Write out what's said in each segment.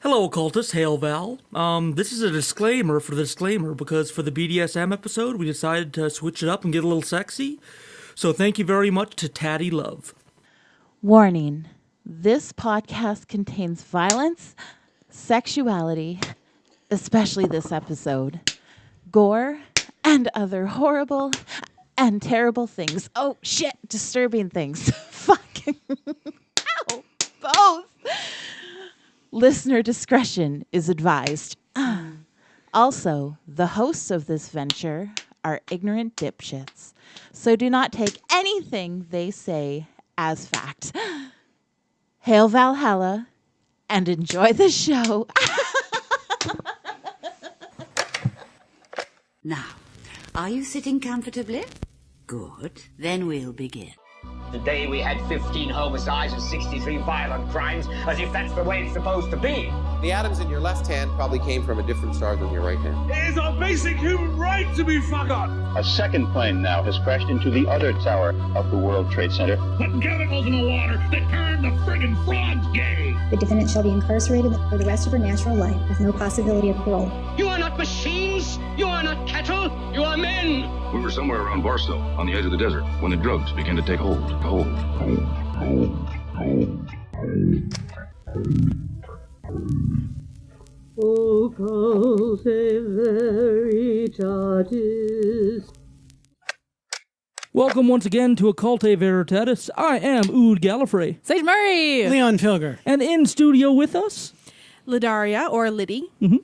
Hello, occultists. Hail, Val. This is a disclaimer for the disclaimer because for the BDSM episode, we decided to switch it up and get a little sexy. So thank you very much to Tatty Love. Warning. This podcast contains violence, sexuality, especially this episode, gore, and other horrible and terrible things. Oh, shit. Disturbing things. Fucking. Ow. Both. Listener discretion is advised. Also, the hosts of this venture are ignorant dipshits, so do not take anything they say as fact. Hail Valhalla, and enjoy the show. Now, are you sitting comfortably? Good. Then we'll begin. Today we had 15 homicides and 63 violent crimes, as if that's the way it's supposed to be. The atoms in your left hand probably came from a different star than your right hand. It is our basic human right to be fucked up. A second plane now has crashed into the other tower of the World Trade Center. Putting chemicals in the water that turn the friggin' frogs gay. The defendant shall be incarcerated for the rest of her natural life with no possibility of parole. You are not machines. You are not cattle. You are men. We were somewhere around Barstow, on the edge of the desert, when the drugs began to take hold. Occultae Veritatis. Welcome once again to Occultae Veritatis. I am Ood Gallifrey. Sage Murray. Leon Pilger. And in studio with us, Lidaria or Liddy. Mm-hmm.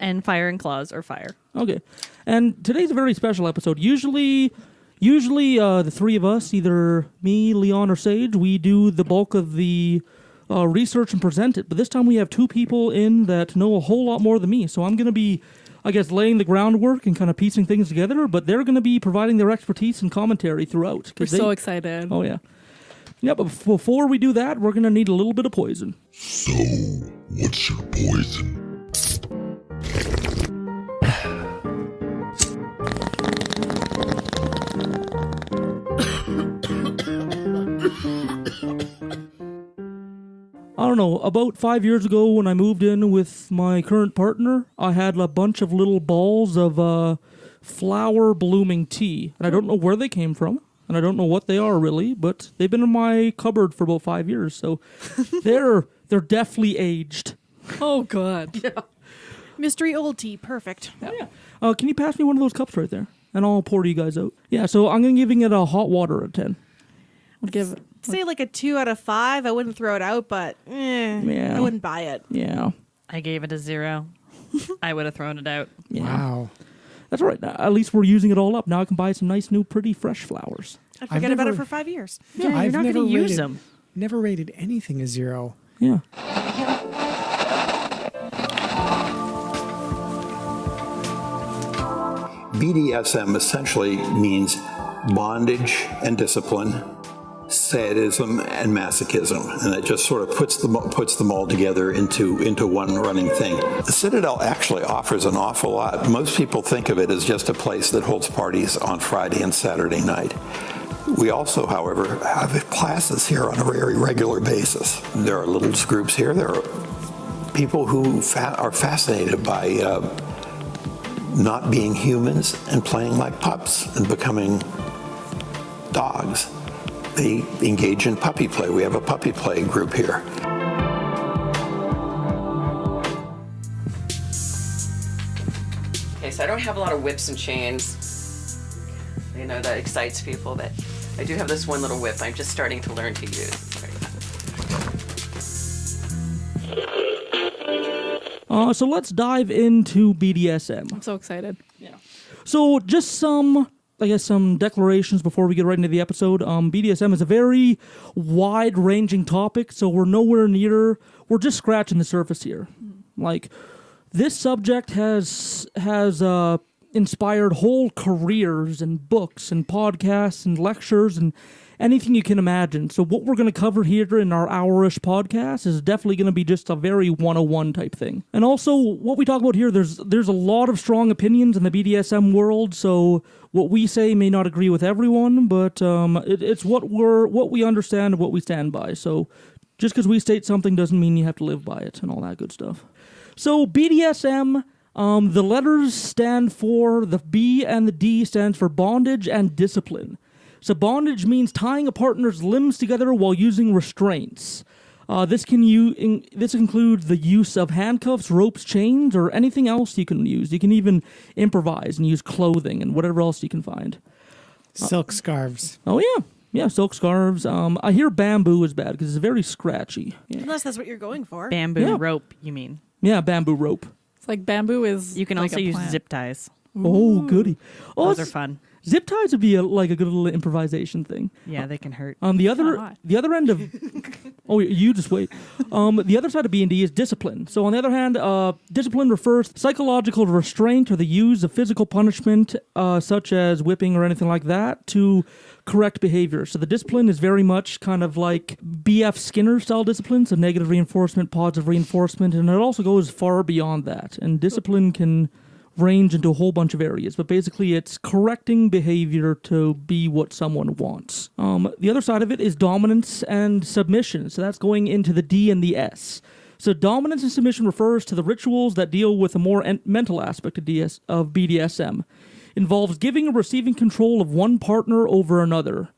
And Fire and Claws or Fire. Okay. And today's a very special episode. Usually the three of us, either me, Leon, or Sage, we do the bulk of the research and present it. But this time we have two people in that know a whole lot more than me. So I'm going to be, I guess, laying the groundwork and kind of piecing things together. But they're going to be providing their expertise and commentary throughout. We're so excited. Oh, yeah. Yeah, but before we do that, we're going to need a little bit of poison. So, what's your poison? I don't know, about 5 years ago when I moved in with my current partner, I had a bunch of little balls of flower blooming tea. And I don't know where they came from, and I don't know what they are really, but they've been in my cupboard for about 5 years, so they're definitely aged. Oh, God. Yeah. Mystery old tea, perfect. Yeah. Can you pass me one of those cups right there? And I'll pour you guys out. Yeah, so I'm giving it a hot water at 10. I'd give it. Say like a 2 out of 5. I wouldn't throw it out, but yeah. I wouldn't buy it. Yeah. I gave it a 0. I would have thrown it out. Yeah. Wow. That's all right. At least we're using it all up. Now I can buy some nice, new, pretty, fresh flowers. I'd forget about it for 5 years. Yeah, I've you're not going to use them. Never rated anything a 0. Yeah. BDSM essentially means bondage and discipline, sadism and masochism, and it just sort of puts them all together into one running thing. The Citadel actually offers an awful lot. Most people think of it as just a place that holds parties on Friday and Saturday night. We also, however, have classes here on a very regular basis. There are little groups here. There are people who are fascinated by not being humans and playing like pups and becoming dogs. They engage in puppy play. We have a puppy play group here. Okay, so I don't have a lot of whips and chains. You know, that excites people, but I do have this one little whip I'm just starting to learn to use. So let's dive into BDSM. I'm so excited. Yeah. So just some declarations before we get right into the episode. BDSM is a very wide-ranging topic, so we're just scratching the surface here. Like, this subject has inspired whole careers and books and podcasts and lectures and anything you can imagine. So what we're going to cover here in our hour-ish podcast is definitely going to be just a very 101 type thing. And also, what we talk about here, there's a lot of strong opinions in the BDSM world, so what we say may not agree with everyone, but it's what we understand and what we stand by. So Just because we state something doesn't mean you have to live by it and all that good stuff. So BDSM, the letters stand for, the B and the D stands for bondage and discipline. So bondage means tying a partner's limbs together while using restraints. This includes the use of handcuffs, ropes, chains, or anything else you can use. You can even improvise and use clothing and whatever else you can find. Silk scarves. Oh, yeah. Yeah, silk scarves. I hear bamboo is bad because it's very scratchy. Yeah. Unless that's what you're going for. Bamboo rope, you mean? Yeah, bamboo rope. It's like bamboo is. You can like also a use plant. zip ties. Oh, goody. Oh, Those are fun. Zip ties would be like a good little improvisation thing. Yeah, they can hurt. The other end of you just wait. The other side of B&D is discipline. So on the other hand, discipline refers to psychological restraint or the use of physical punishment, such as whipping or anything like that, to correct behavior. So the discipline is very much kind of like B.F. Skinner style discipline, so negative reinforcement, positive reinforcement, and it also goes far beyond that. And discipline can range into a whole bunch of areas, but basically it's correcting behavior to be what someone wants. The other side of it is dominance and submission, so that's going into the D and the S. So dominance and submission refers to the rituals that deal with a more mental aspect of BDSM. Involves giving or receiving control of one partner over another.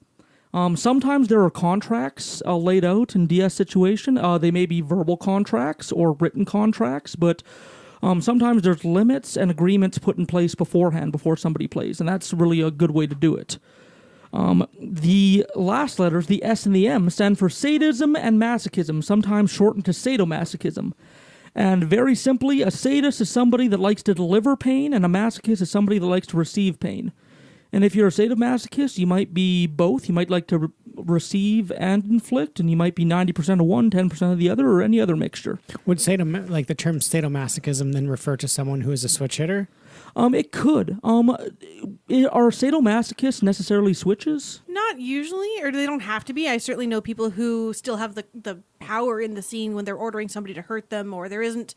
Sometimes there are contracts laid out in DS situation. They may be verbal contracts or written contracts, but sometimes there's limits and agreements put in place beforehand before somebody plays, and that's really a good way to do it. The last letters, the S and the M, stand for sadism and masochism, sometimes shortened to sadomasochism. And very simply, a sadist is somebody that likes to deliver pain, and a masochist is somebody that likes to receive pain. And if you're a sadomasochist, you might be both. You might like to receive and inflict, and you might be 90% of one, 10% of the other, or any other mixture. Would like the term sadomasochism then refer to someone who is a switch hitter? It could. Are sadomasochists necessarily switches? Not usually, or they don't have to be. I certainly know people who still have the power in the scene when they're ordering somebody to hurt them, or there isn't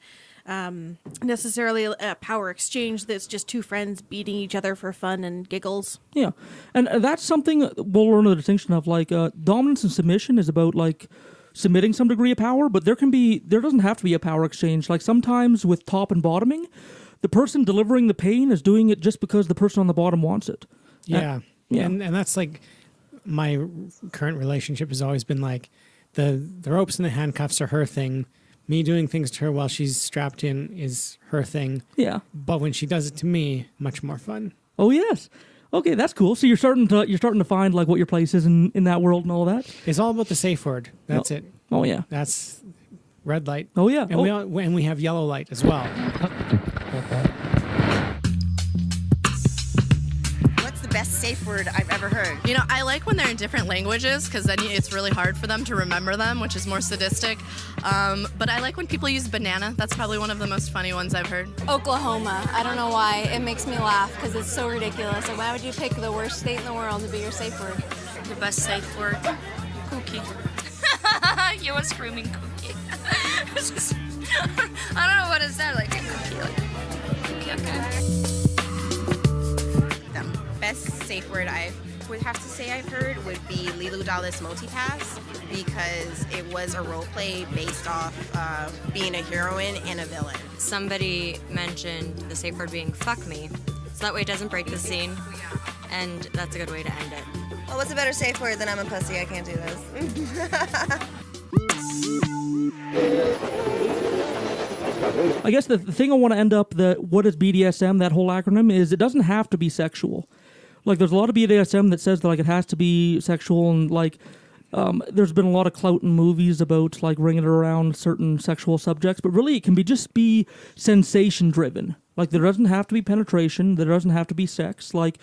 necessarily a power exchange that's just two friends beating each other for fun and giggles. Yeah, and that's something we'll learn the distinction of. Like dominance and submission is about like submitting some degree of power, but there doesn't have to be a power exchange. Like sometimes with top and bottoming, the person delivering the pain is doing it just because the person on the bottom wants it. Yeah. Yeah. And that's like my current relationship has always been like the ropes and the handcuffs are her thing. Me doing things to her while she's strapped in is her thing. Yeah. But when she does it to me, much more fun. Oh, yes. Okay, that's cool. So you're starting to find like what your place is in that world and all that? It's all about the safe word. That's it. Oh, yeah. That's red light. Oh, yeah. And we have yellow light as well. What's the best safe word I've ever heard? You know, I like when they're in different languages because then it's really hard for them to remember them, which is more sadistic. But I like when people use banana. That's probably one of the most funny ones I've heard. Oklahoma. I don't know why. It makes me laugh because it's so ridiculous. Like, why would you pick the worst state in the world to be your safe word? The best safe word? Cookie. You were screaming cookie. I don't know what it sounded like. A cookie. Like, okay. The best safe word I would have to say I've heard would be Lilu Dallas Multipass because it was a role play based off being a heroine and a villain. Somebody mentioned the safe word being fuck me, so that way it doesn't break the scene, and that's a good way to end it. Well, what's a better safe word than I'm a pussy, I can't do this. I guess the thing I want to end up, what is BDSM, that whole acronym, is it doesn't have to be sexual. Like, there's a lot of BDSM that says that, like, it has to be sexual, and, like, there's been a lot of clout in movies about, like, ringing it around certain sexual subjects, but really it can just be sensation-driven. Like, there doesn't have to be penetration, there doesn't have to be sex. Like,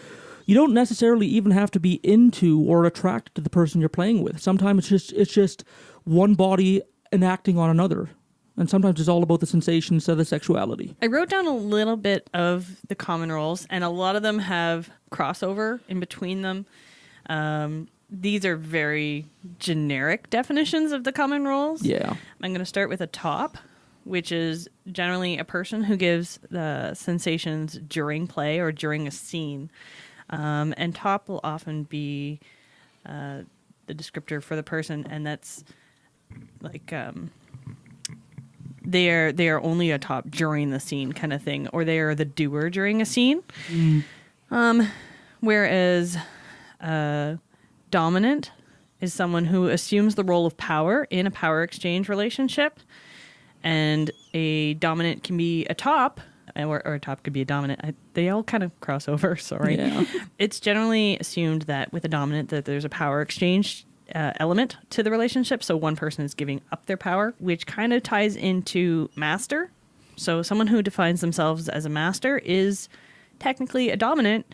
you don't necessarily even have to be into or attracted to the person you're playing with. Sometimes it's just one body enacting on another. And sometimes it's all about the sensation instead of the sexuality. I wrote down a little bit of the common roles, and a lot of them have crossover in between them. These are very generic definitions of the common roles. Yeah. I'm going to start with a top, which is generally a person who gives the sensations during play or during a scene. And top will often be the descriptor for the person, and that's like they are only a top during the scene kind of thing, or they are the doer during a scene. Whereas dominant is someone who assumes the role of power in a power exchange relationship, and a dominant can be a top, or a top could be a dominant. They all kind of cross over. Sorry. Yeah. It's generally assumed that with a dominant that there's a power exchange element to the relationship. So one person is giving up their power, which kind of ties into master. So someone who defines themselves as a master is technically a dominant,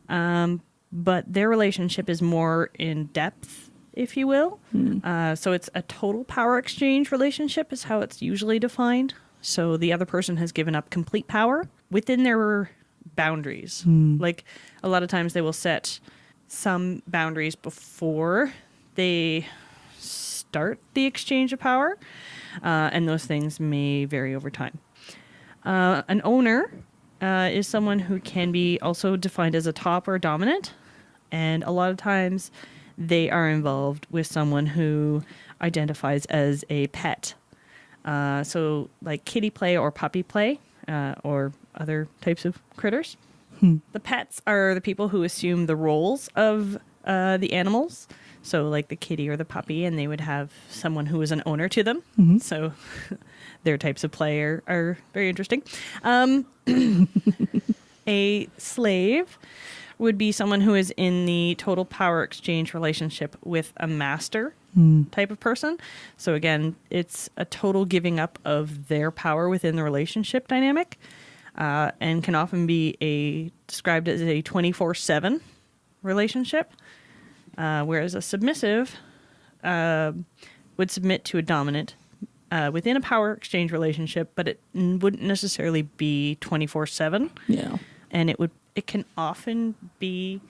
but their relationship is more in depth, if you will. So it's a total power exchange relationship is how it's usually defined. So the other person has given up complete power within their boundaries. Like a lot of times they will set some boundaries before they start the exchange of power, and those things may vary over time. An owner is someone who can be also defined as a top or a dominant, and a lot of times they are involved with someone who identifies as a pet. So like kitty play or puppy play, or other types of critters. The pets are the people who assume the roles of the animals. So like the kitty or the puppy, and they would have someone who is an owner to them. So their types of play are very interesting. A slave would be someone who is in the total power exchange relationship with a master type of person. So again, it's a total giving up of their power within the relationship dynamic, and can often be described as a 24/7 relationship. Whereas a submissive would submit to a dominant within a power exchange relationship, but it wouldn't necessarily be 24/7. Yeah. And it can often be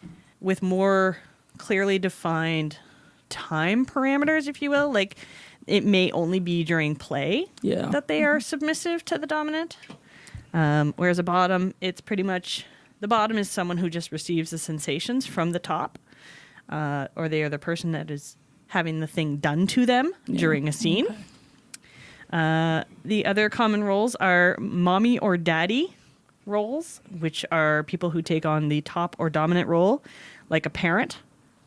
with more clearly defined time parameters, if you will. Like it may only be during play that they are submissive to the dominant. Whereas a bottom, it's pretty much the bottom is someone who just receives the sensations from the top. Or they are the person that is having the thing done to them during a scene. The other common roles are mommy or daddy roles, which are people who take on the top or dominant role, like a parent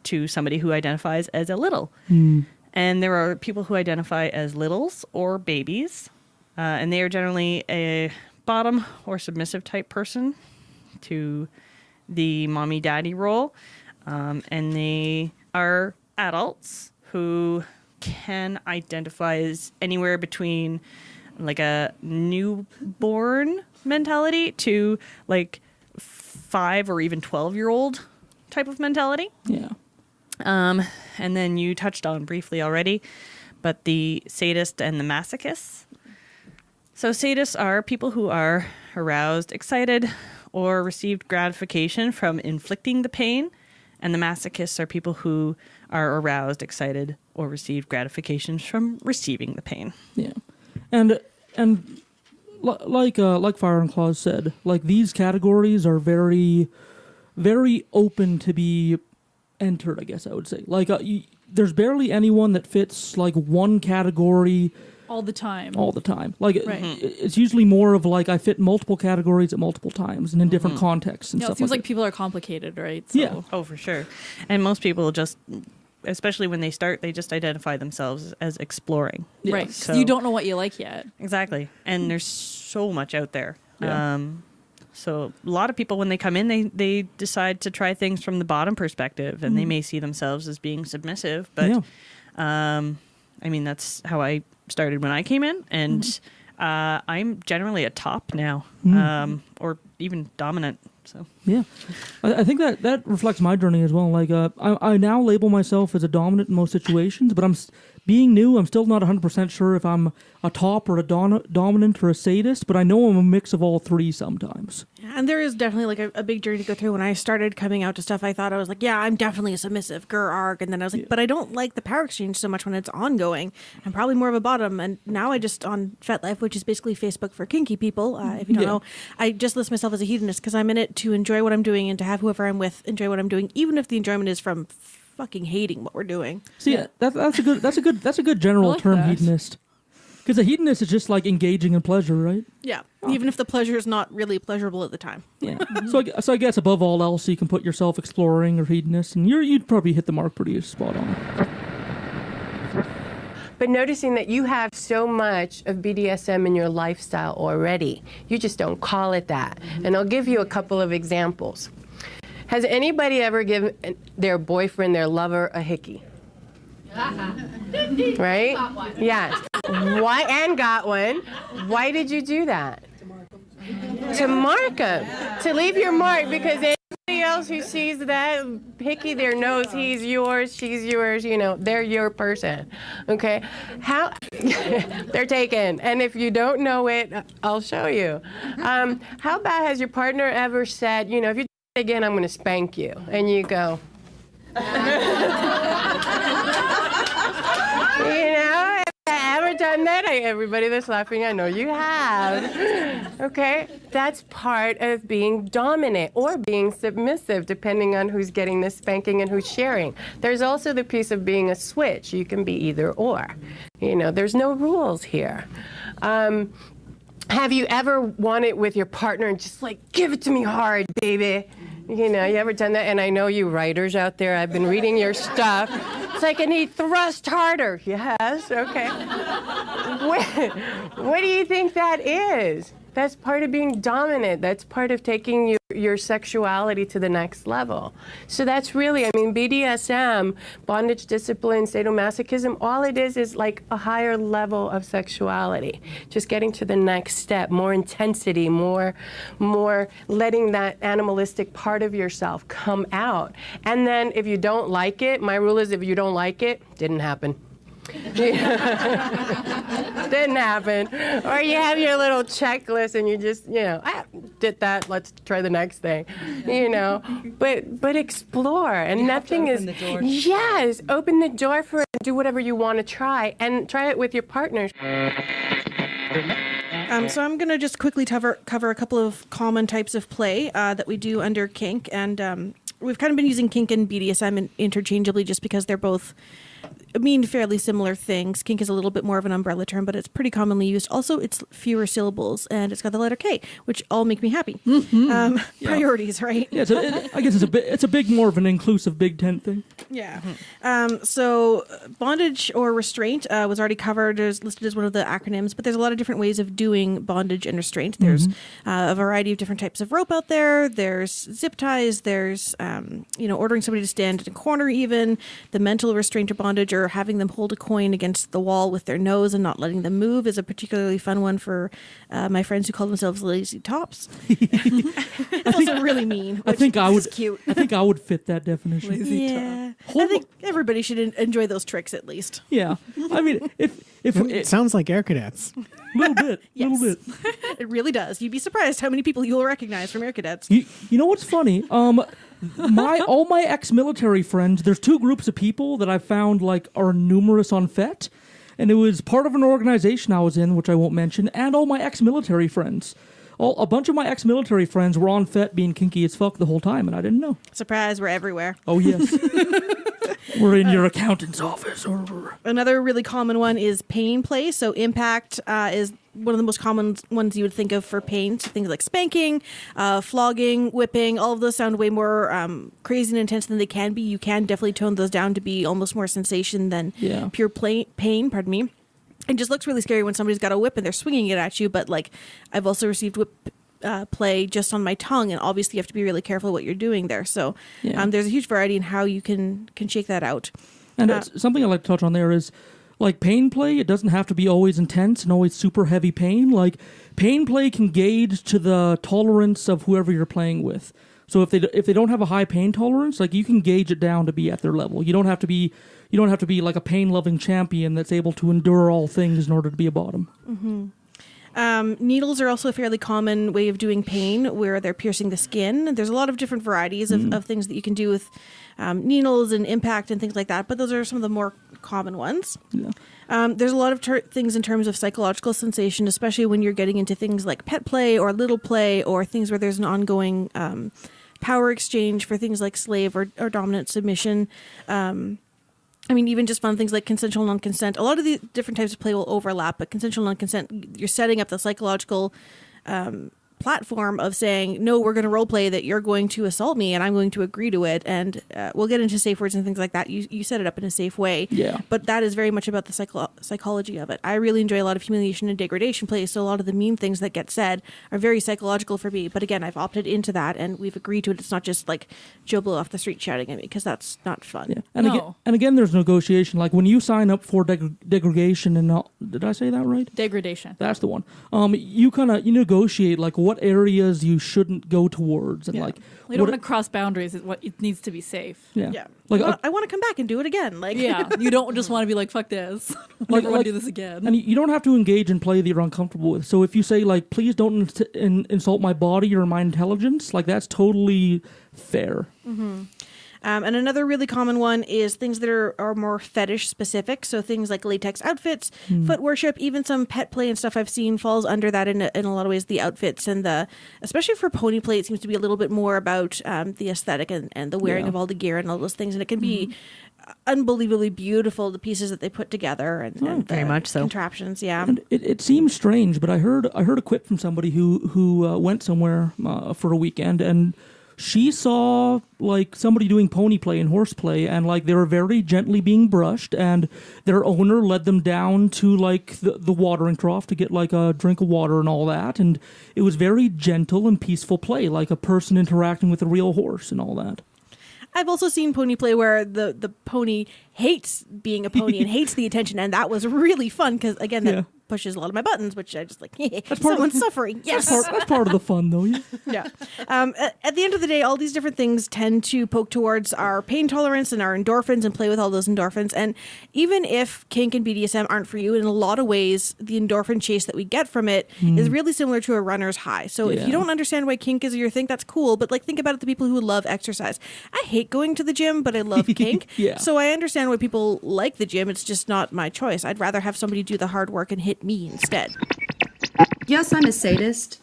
to somebody who identifies as a little. And there are people who identify as littles or babies, and they are generally a bottom or submissive type person to the mommy daddy role. And they are adults who can identify as anywhere between like a newborn mentality to like 5 or even 12-year-old type of mentality. Yeah. And then you touched on briefly already, but the sadist and the masochists. So sadists are people who are aroused, excited, or received gratification from inflicting the pain. And the masochists are people who are aroused, excited, or received gratifications from receiving the pain. Yeah, and like Fire and Claws said, like these categories are very, very open to be entered. I guess I would say, like there's barely anyone that fits like one category all the time. Like it's usually more of like I fit multiple categories at multiple times and in different contexts and Yeah, stuff. it seems like that. people are complicated, right? So. Yeah. Oh, for sure. And most people just, especially when they start, they just identify themselves as exploring. Right. So, you don't know what you like yet. Exactly. And there's so much out there. Yeah. So a lot of people, when they come in, they decide to try things from the bottom perspective, and they may see themselves as being submissive. But, I mean, that's how I started when I came in, and I'm generally a top now, or even dominant. So yeah, I think that reflects my journey as well. Like I now label myself as a dominant in most situations, but being new, I'm still not 100% sure if I'm a top or a dominant or a sadist, but I know I'm a mix of all three sometimes. And there is definitely like a big journey to go through. When I started coming out to stuff, I thought I was like, yeah, I'm definitely a submissive, grr, arg. And then I was like, but I don't like the power exchange so much when it's ongoing. I'm probably more of a bottom. And now I just, on FetLife, which is basically Facebook for kinky people, if you don't know, I just list myself as a hedonist because I'm in it to enjoy what I'm doing and to have whoever I'm with enjoy what I'm doing, even if the enjoyment is from fucking hating what we're doing. See, that's a good general like term, that. hedonist. Because a hedonist is just like engaging in pleasure, right? Yeah, even if the pleasure is not really pleasurable at the time. Yeah. So I guess above all else, you can put yourself exploring or hedonist, and you'd probably hit the mark pretty spot on. But noticing that you have so much of BDSM in your lifestyle already, you just don't call it that. And I'll give you a couple of examples. Has anybody ever given their boyfriend, their lover, a hickey? Right? Yes. Why? And got one. Why did you do that? To mark him. To leave your mark, because anybody else who sees that hickey there knows he's yours, she's yours, you know, they're your person. Okay? How? They're taken. And if you don't know it, I'll show you. How about, has your partner ever said, you know, if you do it again, I'm going to spank you? And you go, you know, have you ever done that? Everybody that's laughing, I know you have. Okay? That's part of being dominant or being submissive, depending on who's getting the spanking and who's sharing. There's also the piece of being a switch. You can be either or. You know, there's no rules here. Have you ever wanted with your partner and just like, give it to me hard, baby? You know, you ever done that? And I know you writers out there, I've been reading your stuff. It's like, I need thrust harder. Yes, okay. What do you think that is? That's part of being dominant. That's part of taking your sexuality to the next level. So that's really, I mean, BDSM, bondage, discipline, sadomasochism, all it is like a higher level of sexuality. Just getting to the next step, more intensity, more letting that animalistic part of yourself come out. And then if you don't like it, my rule is if you don't like it, didn't happen. Didn't happen. Or you have your little checklist and you just, you know, did that, let's try the next thing. You know, but explore, and you nothing is, yes, open the door for it and do whatever you want to try, and try it with your partners. So I'm going to just quickly cover a couple of common types of play that we do under kink, and we've kind of been using kink and BDSM interchangeably just because they're both mean fairly similar things. Kink is a little bit more of an umbrella term, but it's pretty commonly used. Also, it's fewer syllables, and it's got the letter K, which all make me happy. Mm-hmm. Priorities, right? Yeah, I guess it's a big more of an inclusive Big Tent thing. Yeah. So bondage or restraint was already covered, is listed as one of the acronyms, but there's a lot of different ways of doing bondage and restraint. There's a variety of different types of rope out there. There's zip ties. There's ordering somebody to stand in a corner, even the mental restraint or bondage, or having them hold a coin against the wall with their nose and not letting them move is a particularly fun one for my friends who call themselves lazy tops. It's also really mean. I think I would. Cute. I think I would fit that definition. Yeah, I think everybody should enjoy those tricks at least. Yeah, I mean, if it sounds like air cadets. Little bit. It really does. You'd be surprised how many people you'll recognize from air cadets. You know what's funny? All my ex-military friends, there's two groups of people that I found like are numerous on FET, and it was part of an organization I was in, which I won't mention, and all my ex-military friends. A bunch of my ex-military friends were on FET being kinky as fuck the whole time, and I didn't know. Surprise, we're everywhere. Oh, yes. We're in your accountant's office. Another really common one is pain play. So impact is one of the most common ones you would think of for pain. So things like spanking, flogging, whipping, all of those sound way more crazy and intense than they can be. You can definitely tone those down to be almost more sensation than pure pain, pardon me. It just looks really scary when somebody's got a whip and they're swinging it at you. But like, I've also received whip play just on my tongue, and obviously you have to be really careful what you're doing there. So there's a huge variety in how you can shake that out. And something I'd like to touch on there is, like, pain play, it doesn't have to be always intense and always super heavy pain. Like, pain play can gauge to the tolerance of whoever you're playing with. So if they don't have a high pain tolerance, like, you can gauge it down to be at their level. You don't have to be like a pain-loving champion that's able to endure all things in order to be a bottom. Mm-hmm. Needles are also a fairly common way of doing pain, where they're piercing the skin. There's a lot of different varieties of things that you can do with needles and impact and things like that, but those are some of the more common ones. Yeah. There's a lot of things in terms of psychological sensation, especially when you're getting into things like pet play or little play or things where there's an ongoing power exchange for things like slave or dominant submission. I mean, even just fun things like consensual non-consent. A lot of the different types of play will overlap, but consensual non-consent, you're setting up the psychological platform of saying, no, we're going to role play that you're going to assault me and I'm going to agree to it. And we'll get into safe words and things like that. You set it up in a safe way. Yeah. But that is very much about the psychology of it. I really enjoy a lot of humiliation and degradation plays. So a lot of the mean things that get said are very psychological for me. But again, I've opted into that and we've agreed to it. It's not just like Joe Blow off the street shouting at me, because that's not fun. Yeah. And again, there's negotiation. Like when you sign up for degradation and did I say that right? Degradation. That's the one. You negotiate like what areas you shouldn't go towards, and like we don't want to cross boundaries. It needs to be safe. Yeah. Like I want to come back and do it again. Like yeah, you don't just want to be like, fuck this. I never want to do this again. And you don't have to engage in play that you're uncomfortable with. So if you say like, please don't insult my body or my intelligence, like that's totally fair. Mm-hmm. And another really common one is things that are more fetish specific. So things like latex outfits, foot worship, even some pet play and stuff I've seen falls under that in a lot of ways. The outfits and especially for pony play, it seems to be a little bit more about the aesthetic and the wearing of all the gear and all those things. And it can be unbelievably beautiful, the pieces that they put together and very much so. Contraptions. Yeah. And it seems strange, but I heard a quip from somebody who went somewhere for a weekend, and she saw like somebody doing pony play and horse play, and like they were very gently being brushed, and their owner led them down to like the watering trough to get like a drink of water and all that, and it was very gentle and peaceful play, like a person interacting with a real horse and all that. I've also seen pony play where the pony hates being a pony and hates the attention, and that was really fun because again that pushes a lot of my buttons, which I just like. Someone's suffering. Yes, that's part of the fun, though. Yeah. At the end of the day, all these different things tend to poke towards our pain tolerance and our endorphins and play with all those endorphins. And even if kink and BDSM aren't for you, in a lot of ways, the endorphin chase that we get from it is really similar to a runner's high. So if you don't understand why kink is your thing, that's cool. But like, think about it, the people who love exercise. I hate going to the gym, but I love kink. So I understand why people like the gym. It's just not my choice. I'd rather have somebody do the hard work and hit me instead. Yes, I'm a sadist,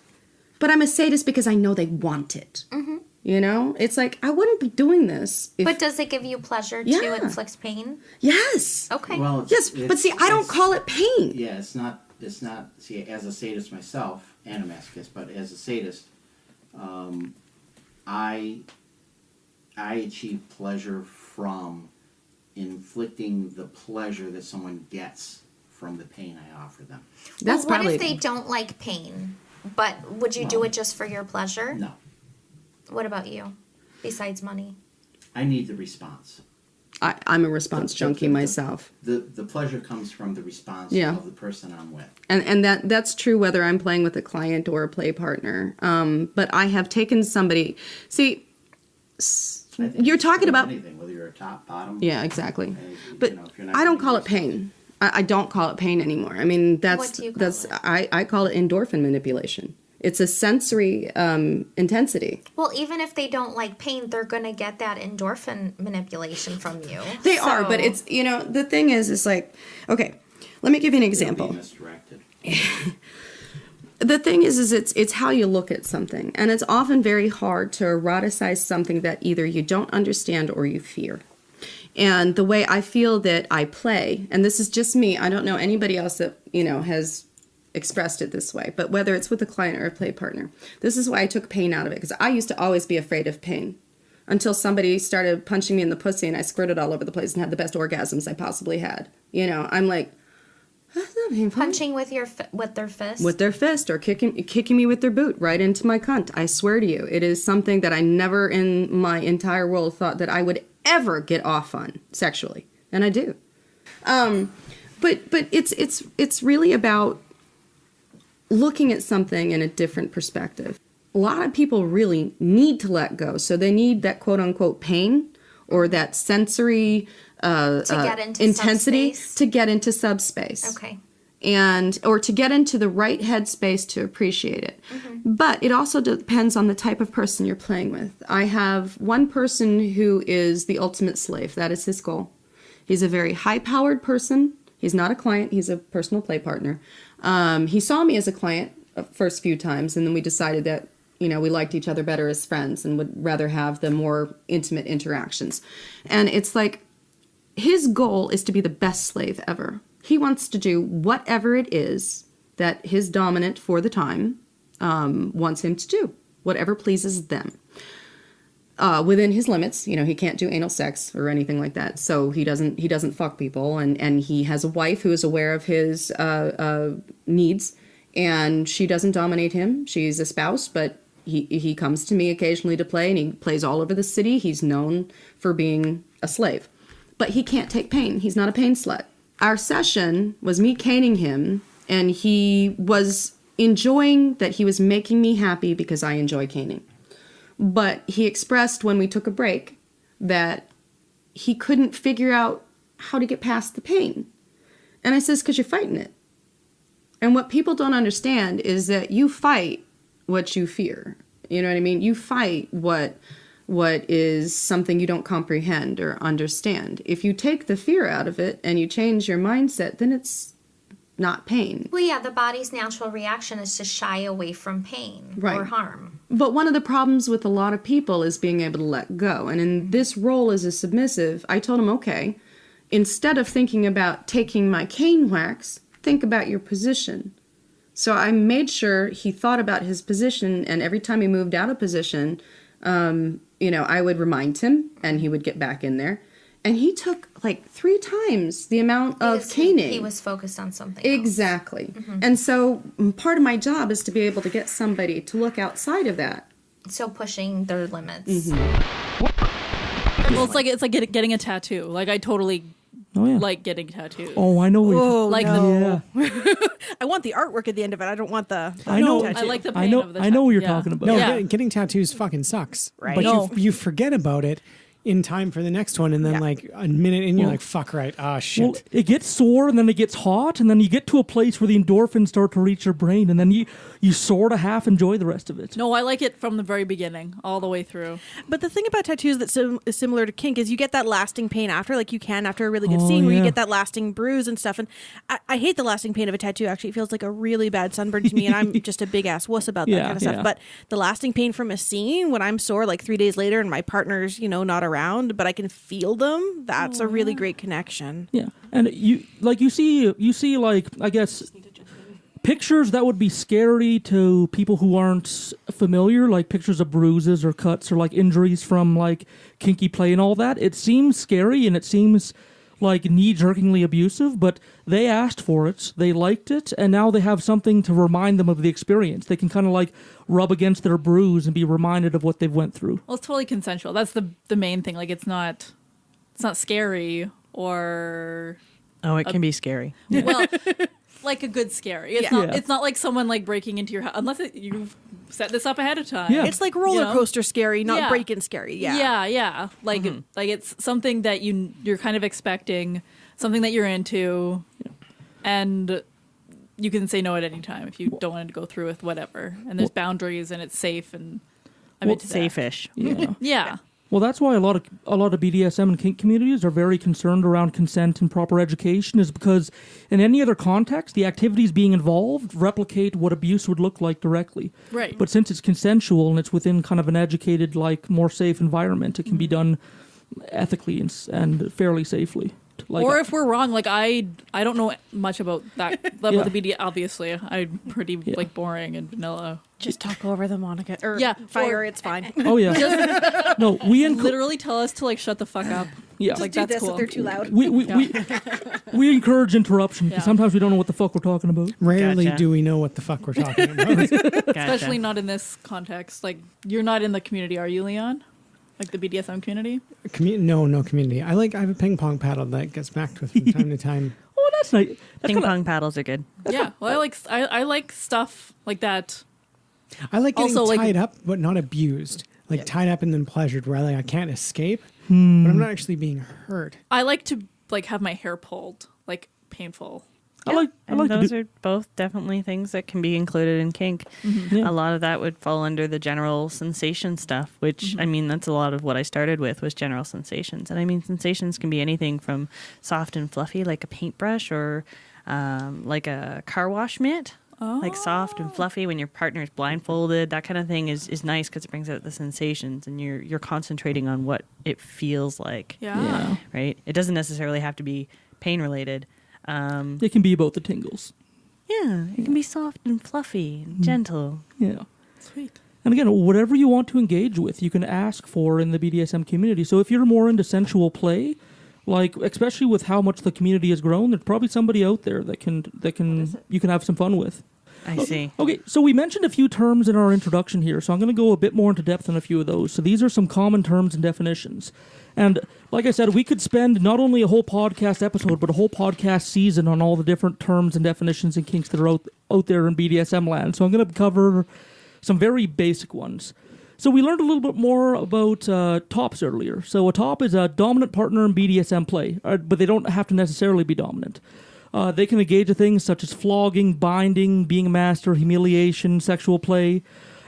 but I'm a sadist because I know they want it. Mm-hmm. You know, it's like I wouldn't be doing this. But does it give you pleasure to inflict pain? Yes. Okay. Well, but see, I don't call it pain. Yeah, it's not. See, as a sadist myself and a masochist, but as a sadist, I achieve pleasure from inflicting the pleasure that someone gets from the pain I offer them. That's what if they don't like pain? But would you do it just for your pleasure? No. What about you? Besides money? I need the response. I'm a response junkie myself. The pleasure comes from the response of the person I'm with. And that's true whether I'm playing with a client or a play partner. But I have taken somebody... See, you're talking about... Anything, whether you're a top, bottom... Yeah, exactly. But I don't call it pain. I don't call it pain anymore. I mean, what do you call it? I call it endorphin manipulation. It's a sensory intensity. Well, even if they don't like pain, they're going to get that endorphin manipulation from you. They are, but it's, the thing is like, okay, let me give you an example. Be misdirected. The thing is it's how you look at something. And it's often very hard to eroticize something that either you don't understand or you fear. And the way I feel that I play, and this is just me, I don't know anybody else that, has expressed it this way, but whether it's with a client or a play partner, this is why I took pain out of it, because I used to always be afraid of pain until somebody started punching me in the pussy and I squirted all over the place and had the best orgasms I possibly had. I'm like, that's not painful. Punching with their fist? With their fist, or kicking me with their boot right into my cunt. I swear to you, it is something that I never in my entire world thought that I would ever get off on sexually, and I do. But it's really about looking at something in a different perspective. A lot of people really need to let go, so they need that quote unquote pain or that sensory intensity to get into subspace. Okay. Or to get into the right headspace to appreciate it. Mm-hmm. But it also depends on the type of person you're playing with. I have one person who is the ultimate slave. That is his goal. He's a very high-powered person. He's not a client. He's a personal play partner. He saw me as a client the first few times, and then we decided that, we liked each other better as friends and would rather have the more intimate interactions. And it's like, his goal is to be the best slave ever. He wants to do whatever it is that his dominant for the time wants him to do, whatever pleases them. Within his limits, he can't do anal sex or anything like that. So he doesn't fuck people, and he has a wife who is aware of his needs, and she doesn't dominate him. She's a spouse, but he comes to me occasionally to play, and he plays all over the city. He's known for being a slave, but he can't take pain. He's not a pain slut. Our session was me caning him, and he was enjoying that he was making me happy because I enjoy caning. But he expressed when we took a break that he couldn't figure out how to get past the pain. And I says, because you're fighting it. And what people don't understand is that you fight what you fear. You know what I mean? You fight what is something you don't comprehend or understand. If you take the fear out of it and you change your mindset, then it's not pain. Well, yeah, the body's natural reaction is to shy away from pain or harm. But one of the problems with a lot of people is being able to let go. And in this role as a submissive, I told him, okay, instead of thinking about taking my cane wax, think about your position. So I made sure he thought about his position, and every time he moved out of position, I would remind him, and he would get back in there. And he took like 3 times the amount of caning. He was focused on something Exactly. else. Mm-hmm. And so part of my job is to be able to get somebody to look outside of that. So pushing their limits. Well, it's like getting a tattoo. Like, I totally like getting tattoos. Oh, I know. I want the artwork at the end of it. I don't want the I know. tattoo. I like the pain of the I know what you're yeah. talking about. No, getting tattoos fucking sucks. Right. But you forget about it in time for the next one, and then like a minute in, you're like, fuck, right, shit. Well, it gets sore, and then it gets hot, and then you get to a place where the endorphins start to reach your brain, and then you sort of half enjoy the rest of it. No, I like it from the very beginning, all the way through. But the thing about tattoos that's is similar to kink is you get that lasting pain after, like you can after a really good scene where you get that lasting bruise and stuff. And I hate the lasting pain of a tattoo. Actually, it feels like a really bad sunburn to me, and I'm just a big ass wuss about that kind of stuff. But the lasting pain from a scene when I'm sore like 3 days later and my partner's not around, but I can feel them. That's a really great connection. Yeah, and you see like, I guess, pictures that would be scary to people who aren't familiar, like pictures of bruises or cuts or like injuries from like kinky play and all that. It seems scary and it seems like knee-jerkingly abusive, but they asked for it, they liked it, and now they have something to remind them of the experience. They can kind of like rub against their bruise and be reminded of what they've went through. Well, it's totally consensual. That's the main thing. Like, it's not scary or... Oh, it can be scary. Well, like a good scary. It's not like someone like breaking into your house, unless you've set this up ahead of time. Yeah. It's like roller coaster scary, not break-in scary. Yeah. Like like it's something that you're kind of expecting, something that you're into, and you can say no at any time if you don't want to go through with whatever. And there's boundaries, and it's safe, and I'm into that. Safe-ish. Yeah. Well, that's why a lot of BDSM and kink communities are very concerned around consent and proper education, is because in any other context, the activities being involved replicate what abuse would look like directly. Right. But since it's consensual and it's within kind of an educated, like, more safe environment, it can be done ethically and fairly safely. Like, or if we're wrong, like I don't know much about that level of the BD. Obviously, I'm pretty like boring and vanilla. Just talk over the Monica. Fire. It's fine. Oh yeah. No, we literally tell us to like shut the fuck up. Yeah, just like do that's this cool. if they're too loud. We encourage interruption because sometimes we don't know what the fuck we're talking about. Rarely do we know what the fuck we're talking about. Especially not in this context. Like, you're not in the community, are you, Leon? Like the BDSM community? No community. I have a ping pong paddle that gets smacked with from time to time. Oh, that's nice. Ping pong paddles are good. Yeah, well, I like stuff like that. I like getting also, tied up, but not abused. Like tied up and then pleasured, where I can't escape, but Hmm. I'm not actually being hurt. I like to like have my hair pulled, like painful. Those are both definitely things that can be included in kink. Mm-hmm. A lot of that would fall under the general sensation stuff, which I mean, that's a lot of what I started with was general sensations. And I mean, sensations can be anything from soft and fluffy, like a paintbrush, or like a car wash mitt, Like soft and fluffy when your partner's blindfolded. That kind of thing is nice because it brings out the sensations and you're concentrating on what it feels like. Yeah. Right? It doesn't necessarily have to be pain related. It can be about the tingles. Yeah, it can be soft and fluffy and gentle. Yeah. Sweet. And again, whatever you want to engage with, you can ask for in the BDSM community. So if you're more into sensual play, like especially with how much the community has grown, there's probably somebody out there that you can have some fun with. I see. Okay, so we mentioned a few terms in our introduction here, so I'm going to go a bit more into depth on a few of those. So these are some common terms and definitions. And like I said, we could spend not only a whole podcast episode, but a whole podcast season on all the different terms and definitions and kinks that are out there in BDSM land. So I'm going to cover some very basic ones. So we learned a little bit more about tops earlier. So a top is a dominant partner in BDSM play, but they don't have to necessarily be dominant. They can engage in things such as flogging, binding, being a master, humiliation, sexual play.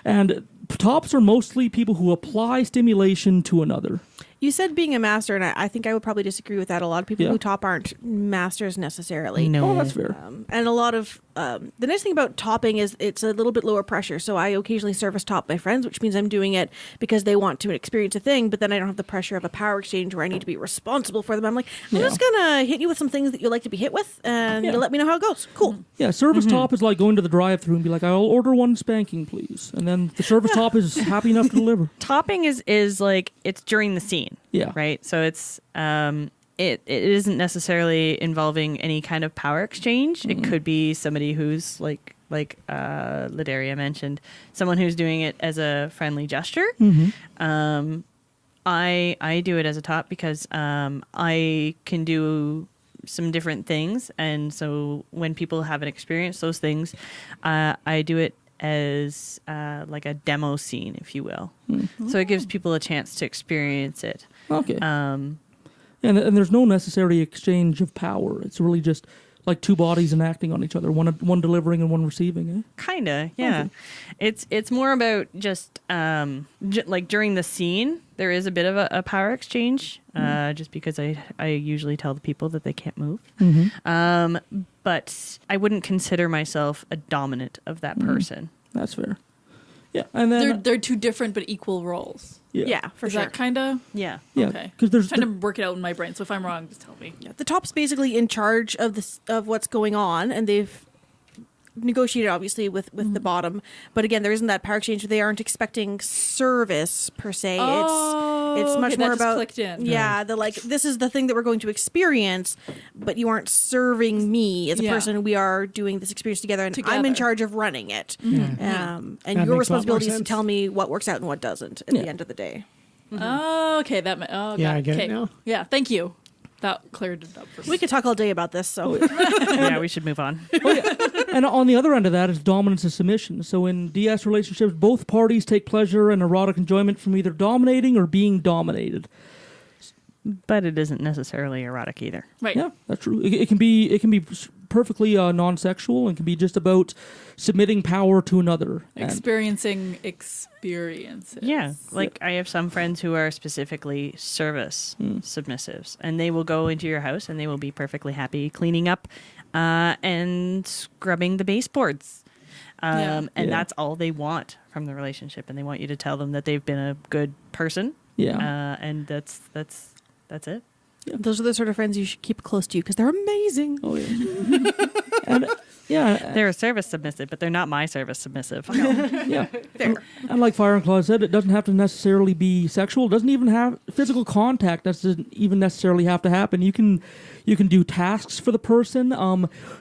And tops are mostly people who apply stimulation to another. You said being a master, and I think I would probably disagree with that. A lot of people who top aren't masters necessarily. No. Oh, that's fair. And a lot of the nice thing about topping is it's a little bit lower pressure. So I occasionally service top my friends, which means I'm doing it because they want to experience a thing, but then I don't have the pressure of a power exchange where I need to be responsible for them. I'm like, I'm just gonna hit you with some things that you like to be hit with, and you let me know how it goes. Cool. Yeah, service top is like going to the drive-thru and be like, I'll order one spanking, please. And then the service top is happy enough to deliver. Topping is like it's during the scene. Yeah. Right. So it's it isn't necessarily involving any kind of power exchange. Mm-hmm. It could be somebody who's like Lydaria mentioned, someone who's doing it as a friendly gesture. Mm-hmm. I do it as a top because I can do some different things, and so when people haven't experienced those things, I do it as like a demo scene, if you will. Mm-hmm. So it gives people a chance to experience it. Okay. And there's no necessary exchange of power. It's really just like two bodies enacting on each other, one delivering and one receiving. Kinda, yeah. Okay. It's more about just like during the scene, there is a bit of a power exchange, just because I usually tell the people that they can't move. Mm-hmm. But I wouldn't consider myself a dominant of that person. That's fair. Yeah, and then they're two different but equal roles. Yeah, for sure. Is that kind of? Yeah. Okay. Because there's trying to work it out in my brain. So if I'm wrong, just tell me. Yeah, the top's basically in charge of what's going on, and they've negotiated obviously with the bottom. But again, there isn't that power exchange. They aren't expecting service per se. It's much more about clicked in. Yeah, the like this is the thing that we're going to experience, but you aren't serving me as a person. We are doing this experience together, and I'm in charge of running it. And your responsibility is to tell me what works out and what doesn't at the end of the day. Oh, okay. I get it now. Yeah, thank you. That cleared it up for me. We could talk all day about this, so yeah, we should move on. And on the other end of that is dominance and submission. So in DS relationships, both parties take pleasure and erotic enjoyment from either dominating or being dominated. But it isn't necessarily erotic either. Right. Yeah, that's true. It can be perfectly non-sexual and can be just about submitting power to another. Experiencing experiences. Yeah. Like I have some friends who are specifically service submissives, and they will go into your house and they will be perfectly happy cleaning up and scrubbing the baseboards. And that's all they want from the relationship, and they want you to tell them that they've been a good person. Yeah. And that's it. Yeah. Those are the sort of friends you should keep close to you because they're amazing. Oh yeah. And they're a service submissive, but they're not my service submissive. Yeah. Fair. And like Fire and Claw said, it doesn't have to necessarily be sexual. It doesn't even have physical contact. That doesn't even necessarily have to happen. You can do tasks for the person.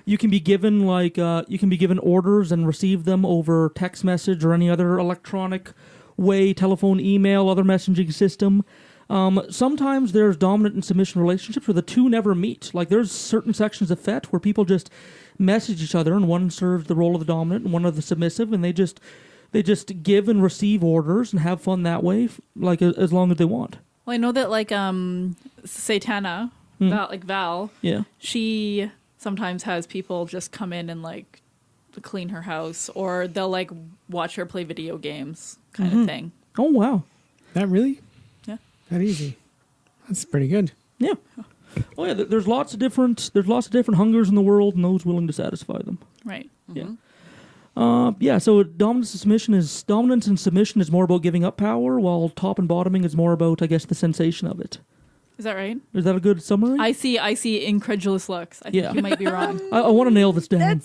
You can be given orders and receive them over text message or any other electronic way, telephone, email, other messaging system. Sometimes there's dominant and submission relationships where the two never meet. Like there's certain sections of FET where people just message each other and one serves the role of the dominant and one of the submissive, and they just give and receive orders and have fun that way, like as long as they want. Well, I know that like Satana, Val, she sometimes has people just come in and like clean her house, or they'll like watch her play video games kind of thing. Oh wow. That really? Yeah. That easy. That's pretty good. Yeah. Oh yeah, there's lots of different hungers in the world and those willing to satisfy them. Right. Yeah. Yeah, so dominance and submission is more about giving up power, while top and bottoming is more about, I guess, the sensation of it. Is that right? Is that a good summary? I see incredulous looks. I think you might be wrong. I want to nail this down.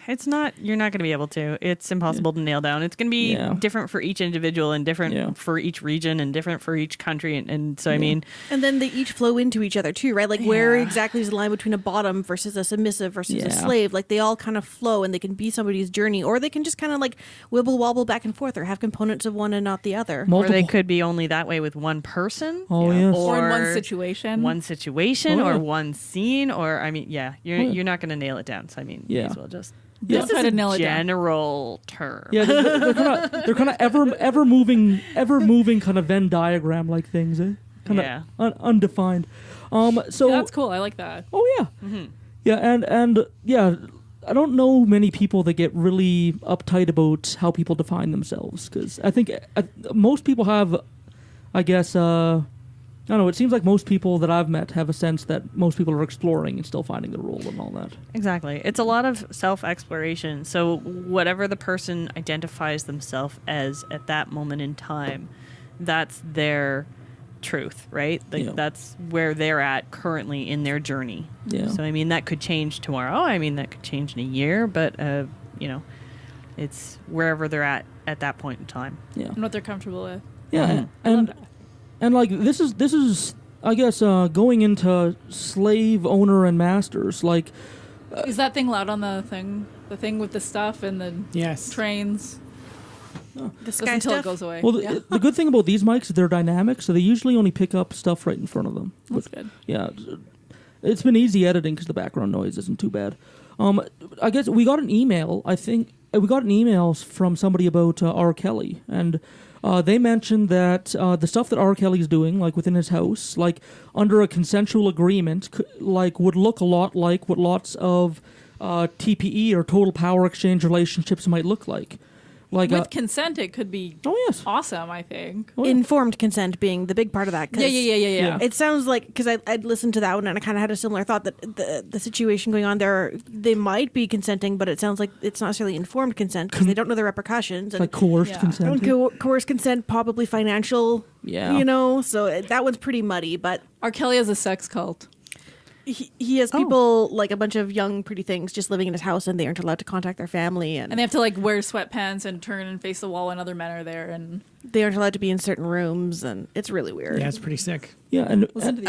It's not. You're not going to be able to. It's impossible to nail down. It's going to be different for each individual and different for each region and different for each country. And so, I mean, and then they each flow into each other too, right? Like where exactly is the line between a bottom versus a submissive versus a slave? Like they all kind of flow, and they can be somebody's journey, or they can just kind of like wibble wobble back and forth, or have components of one and not the other. Or they could be only that way with one person. Oh yes. Or in one situation. Or one scene. Or I mean, you're not going to nail it down. So I mean, may as well just. Yeah. This is a general term. Yeah, they're kind of ever moving kind of Venn diagram like things, eh? Kind of undefined. So that's cool. I like that. Oh yeah, yeah, and yeah. I don't know many people that get really uptight about how people define themselves, because I think most people have, I guess. I don't know, it seems like most people that I've met have a sense that most people are exploring and still finding their role and all that. Exactly. It's a lot of self-exploration. So whatever the person identifies themselves as at that moment in time, that's their truth, right? That's where they're at currently in their journey. Yeah. So, I mean, that could change tomorrow. I mean, that could change in a year, but, it's wherever they're at that point in time. Yeah. And what they're comfortable with. Yeah. And like this is I guess going into slave owner and masters, like is that thing loud on the thing with the stuff and the trains? The sky until stuff? It goes away. Well, the good thing about these mics is they're dynamic, so they usually only pick up stuff right in front of them. That's good. Yeah, it's been easy editing because the background noise isn't too bad. I guess we got an email. I think we got an email from somebody about R. Kelly, and they mentioned that the stuff that R. Kelly's doing, like within his house, like under a consensual agreement, like would look a lot like what lots of TPE or total power exchange relationships might look like. Like with consent, it could be awesome, I think. Informed consent being the big part of that. Yeah. It sounds like, because I'd listened to that one and I kind of had a similar thought that the situation going on there, they might be consenting, but it sounds like it's not necessarily informed consent because they don't know the repercussions. And like coerced consent. Coerced consent, probably financial. Yeah. So that one's pretty muddy, but... R. Kelly has a sex cult. He has people, like a bunch of young, pretty things, just living in his house, and they aren't allowed to contact their family. And they have to, like, wear sweatpants and turn and face the wall when other men are there. And they aren't allowed to be in certain rooms, and it's really weird. Yeah, it's pretty sick. Yeah, and and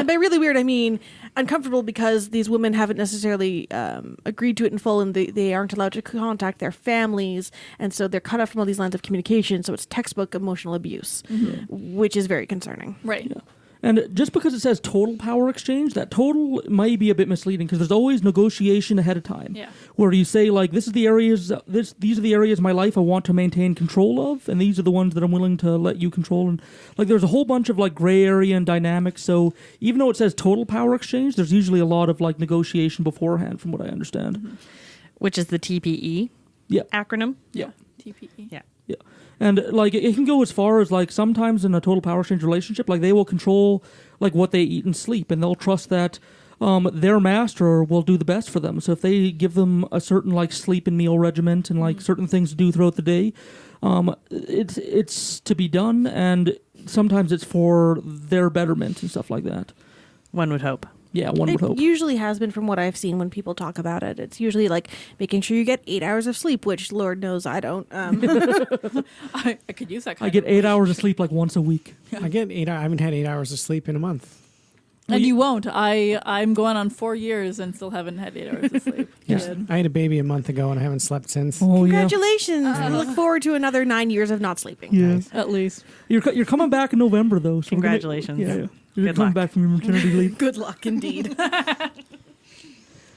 by really weird, I mean uncomfortable, because these women haven't necessarily agreed to it in full, and they aren't allowed to contact their families, and so they're cut off from all these lines of communication, so it's textbook emotional abuse, which is very concerning. Right. Yeah. And just because it says total power exchange, that total might be a bit misleading, because there's always negotiation ahead of time. Yeah. Where you say, like, these are the areas of my life I want to maintain control of, and these are the ones that I'm willing to let you control. And like, there's a whole bunch of like gray area and dynamics. So even though it says total power exchange, there's usually a lot of like negotiation beforehand, from what I understand. Mm-hmm. Which is the TPE acronym. Yeah. TPE. Yeah. Yeah. And like it can go as far as like sometimes in a total power exchange relationship, like they will control like what they eat and sleep, and they'll trust that their master will do the best for them. So if they give them a certain like sleep and meal regiment and like certain things to do throughout the day, it's to be done, and sometimes it's for their betterment and stuff like that. One would hope. Yeah, one would hope. It usually has been, from what I've seen when people talk about it. It's usually like making sure you get 8 hours of sleep, which Lord knows I don't. I could use that kind I get 8 hours of sleep like once a week. I get 8 hours. I haven't had 8 hours of sleep in a month. And you won't. I'm going on 4 years and still haven't had 8 hours of sleep. Yes. I had a baby a month ago and I haven't slept since. Oh, congratulations! I look forward to another 9 years of not sleeping. Yeah, at least. You're coming back in November though. So congratulations. You're coming back from your maternity leave. Good luck indeed.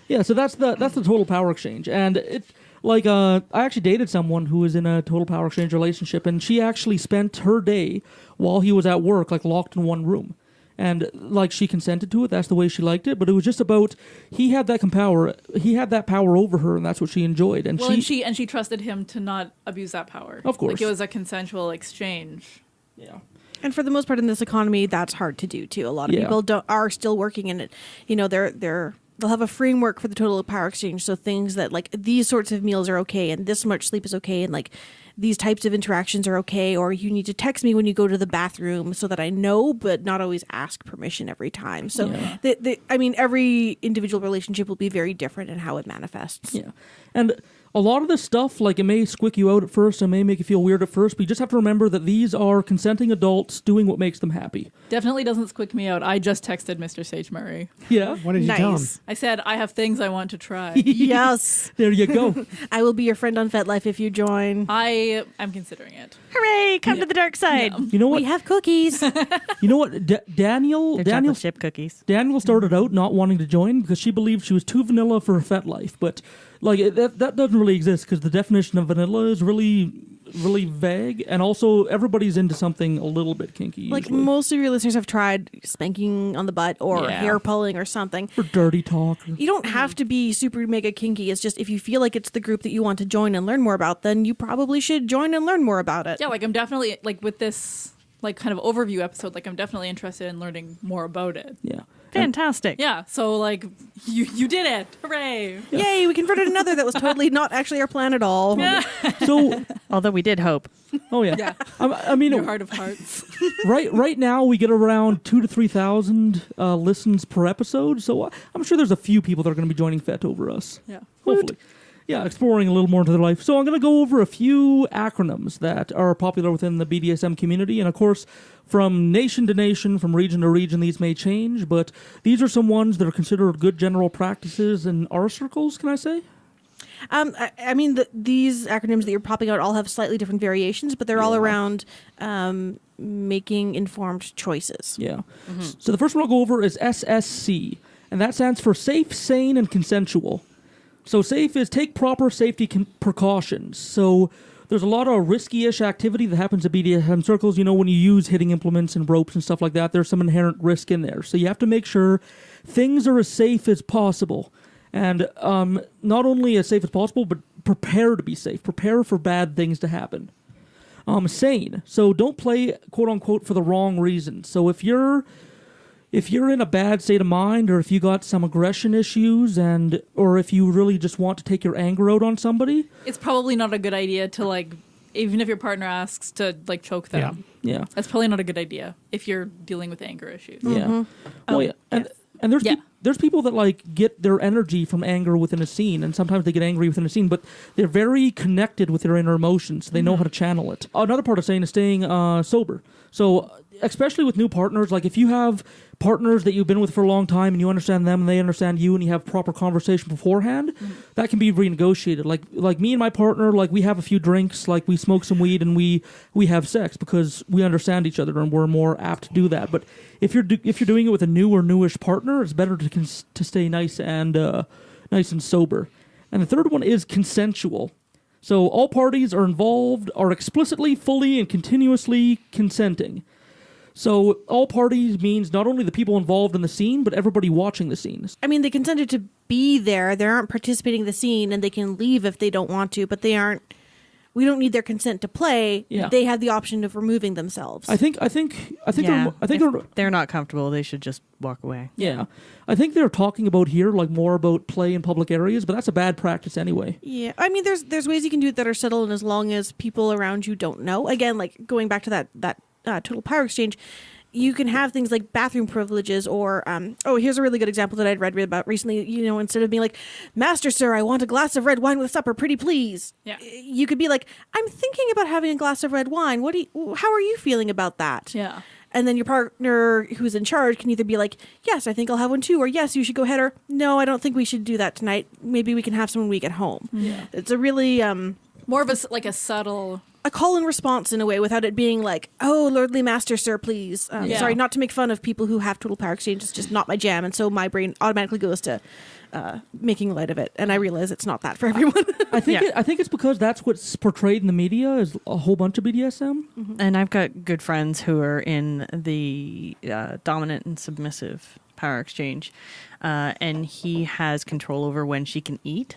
Yeah, so that's the total power exchange, and it like I actually dated someone who was in a total power exchange relationship, and she actually spent her day while he was at work like locked in one room, and like she consented to it. That's the way she liked it, but it was just about he had that power over her, and that's what she enjoyed. And she trusted him to not abuse that power. Of course, like it was a consensual exchange. Yeah. And for the most part in this economy, that's hard to do too. A lot of people are still working in it. You know, they're they'll have a framework for the total power exchange. So things that like these sorts of meals are okay, and this much sleep is okay, and like these types of interactions are okay, or you need to text me when you go to the bathroom so that I know, but not always ask permission every time. So, I mean, every individual relationship will be very different in how it manifests. Yeah. And a lot of this stuff, like, it may squick you out at first, it may make you feel weird at first, but you just have to remember that these are consenting adults doing what makes them happy. Definitely doesn't squick me out. I just texted Mr. Sage Murray. Yeah? What did you tell him? I said, I have things I want to try. Yes. There you go. I will be your friend on FetLife if you join. I am considering it. Hooray! Come to the dark side. Yeah. You know what? We have cookies. You know what? Daniel chip cookies. Daniel started out not wanting to join because she believed she was too vanilla for FetLife, but like that doesn't really exist because the definition of vanilla is really vague, and also everybody's into something a little bit kinky. Like usually. most of your listeners have tried spanking on the butt or hair pulling or something. Or dirty talk. You don't have to be super mega kinky. It's just if you feel like it's the group that you want to join and learn more about, then you probably should join and learn more about it. Yeah, like I'm definitely, like with this like kind of overview episode, like I'm definitely interested in learning more about it. Yeah. Fantastic. Yeah, so like you did it. Hooray. Yay, we converted another that was totally not actually our plan at all. So, although we did hope. Oh yeah. I mean, your heart of hearts. right now we get around 2,000 to 3,000 listens per episode, so I'm sure there's a few people that are going to be joining FET over us. Yeah. Hopefully. Yeah, exploring a little more into their life. So I'm going to go over a few acronyms that are popular within the BDSM community. And of course, from nation to nation, from region to region, these may change. But these are some ones that are considered good general practices in our circles, can I say? I mean, these acronyms that you're popping out all have slightly different variations, but they're all around making informed choices. Yeah. So the first one I'll go over is SSC, and that stands for safe, sane, and consensual. So safe is take proper safety precautions. So there's a lot of risky-ish activity that happens at BDSM circles. You know, when you use hitting implements and ropes and stuff like that, there's some inherent risk in there. So you have to make sure things are as safe as possible. And not only as safe as possible, but prepare to be safe. Prepare for bad things to happen. Sane. So don't play, quote-unquote, for the wrong reasons. So if you're in a bad state of mind, or if you got some aggression issues, or if you really just want to take your anger out on somebody, It's probably not a good idea to like, even if your partner asks to like choke them. Yeah. That's probably not a good idea if you're dealing with anger issues. Yeah. Well, yeah. And there's there's people that like get their energy from anger within a scene, and sometimes they get angry within a scene, but they're very connected with their inner emotions. They know how to channel it. Another part of saying is staying sober. So especially with new partners, like if you have partners that you've been with for a long time and you understand them and they understand you and you have proper conversation beforehand, that can be renegotiated. Like me and my partner, like we have a few drinks, like we smoke some weed and we have sex because we understand each other and we're more apt to do that. But if you're doing it with a new or newish partner, it's better to stay nice and sober. And the third one is consensual. So all parties are involved are explicitly, fully, and continuously consenting. So all parties means not only the people involved in the scene, but everybody watching the scenes. I mean, they consented to be there. They aren't participating in the scene, and they can leave if they don't want to, but they aren't. We don't need their consent to play. Yeah. They have the option of removing themselves. I think they're not comfortable, they should just walk away. Yeah. I think they're talking about here like more about play in public areas, but that's a bad practice anyway. Yeah. I mean, there's ways you can do it that are subtle, and as long as people around you don't know. Again, like going back to that total power exchange, you can have things like bathroom privileges or, here's a really good example that I'd read about recently. You know, instead of being like, Master Sir, I want a glass of red wine with supper, pretty please. Yeah. You could be like, I'm thinking about having a glass of red wine. How are you feeling about that? Yeah. And then your partner who's in charge can either be like, yes, I think I'll have one too, or yes, you should go ahead, or no, I don't think we should do that tonight. Maybe we can have some when we get home. Yeah. It's a really, more of a subtle, a call and response in a way, without it being like, oh, Lordly Master Sir, please. Sorry, not to make fun of people who have total power exchange. It's just not my jam. And so my brain automatically goes to making light of it. And I realize it's not that for everyone. I think it's because that's what's portrayed in the media is a whole bunch of BDSM. Mm-hmm. And I've got good friends who are in the dominant and submissive power exchange. And he has control over when she can eat.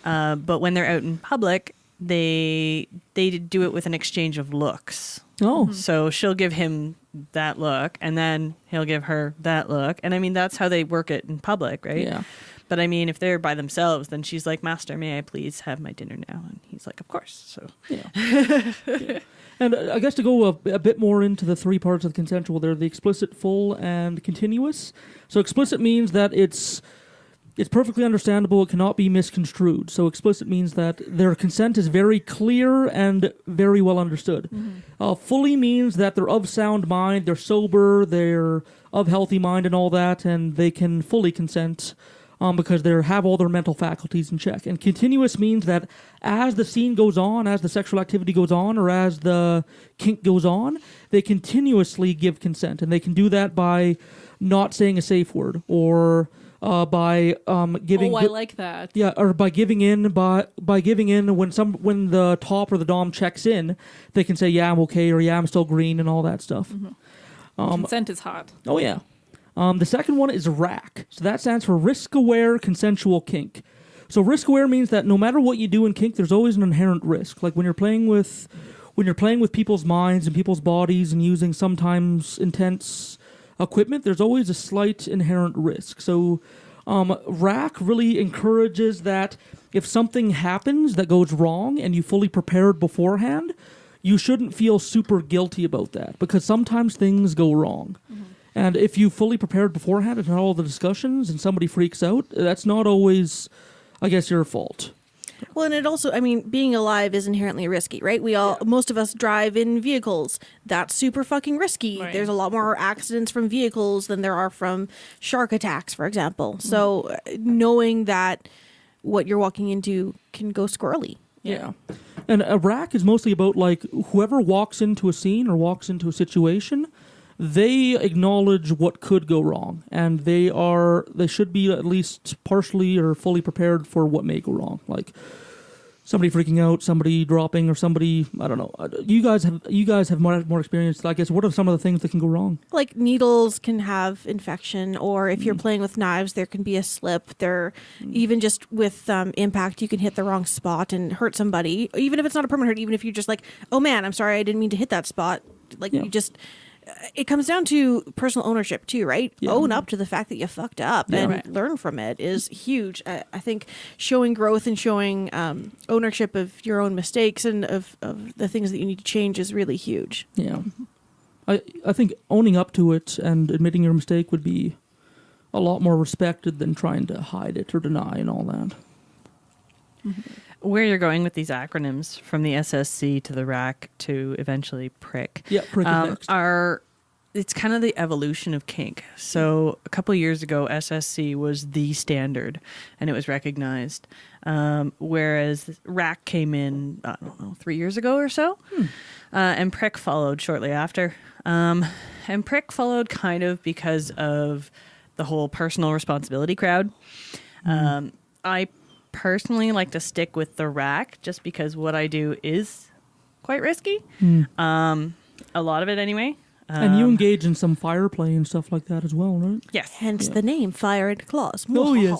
But when they're out in public, they do it with an exchange of looks. Oh. So she'll give him that look, and then he'll give her that look. And I mean, that's how they work it in public, right? Yeah. But I mean, if they're by themselves, then she's like, "Master, may I please have my dinner now?" And he's like, "Of course." So yeah. And I guess to go a bit more into the three parts of the consensual, they're the explicit, full, and continuous. So explicit means that it's perfectly understandable. It cannot be misconstrued. So explicit means that their consent is very clear and very well understood. Fully means that they're of sound mind, they're sober, they're of healthy mind and all that, and they can fully consent because they have all their mental faculties in check. And continuous means that as the scene goes on, as the sexual activity goes on, or as the kink goes on, they continuously give consent. And they can do that by not saying a safe word, or by giving. Oh, I like that. Yeah, or by giving in. By giving in when the top or the dom checks in, they can say, "Yeah, I'm okay," or "Yeah, I'm still green," and all that stuff. Consent is hot. Oh yeah. The second one is RAC. So that stands for risk-aware consensual kink. So risk-aware means that no matter what you do in kink, there's always an inherent risk. Like when you're playing with people's minds and people's bodies and using sometimes intense equipment, there's always a slight inherent risk. So RAC really encourages that if something happens that goes wrong and you fully prepared beforehand, you shouldn't feel super guilty about that, because sometimes things go wrong. And if you fully prepared beforehand and had all the discussions and somebody freaks out, that's not always, I guess, your fault. Well, and it also, I mean, being alive is inherently risky, right? Most of us drive in vehicles. That's super fucking risky. Right. There's a lot more accidents from vehicles than there are from shark attacks, for example. So knowing that what you're walking into can go squirrely. Yeah. And a RAC is mostly about, like, whoever walks into a scene or walks into a situation, they acknowledge what could go wrong, and they should be at least partially or fully prepared for what may go wrong, like somebody freaking out, somebody dropping, or somebody, I don't know. You guys have more experience. I guess, what are some of the things that can go wrong? Like needles can have infection, or if you're playing with knives, there can be a slip. Even just with impact, you can hit the wrong spot and hurt somebody. Even if it's not a permanent hurt, even if you're just like, "Oh man, I'm sorry, I didn't mean to hit that spot." Like you just. It comes down to personal ownership too, right? Yeah. Own up to the fact that you fucked up and learn from it is huge. I think showing growth and showing ownership of your own mistakes and of the things that you need to change is really huge. Yeah. I think owning up to it and admitting your mistake would be a lot more respected than trying to hide it or deny and all that. Where you're going with these acronyms, from the SSC to the RAC to eventually PRIC, PRIC is next. It's kind of the evolution of kink. So a couple of years ago, SSC was the standard, and it was recognized. Whereas RAC came in, I don't know, 3 years ago or so, and PRIC followed shortly after. And PRIC followed kind of because of the whole personal responsibility crowd. I personally like to stick with the RAC just because what I do is quite risky. A lot of it anyway. And you engage in some fire play and stuff like that as well, right? Yes. Hence the name, Fire and Claws. Oh, yes.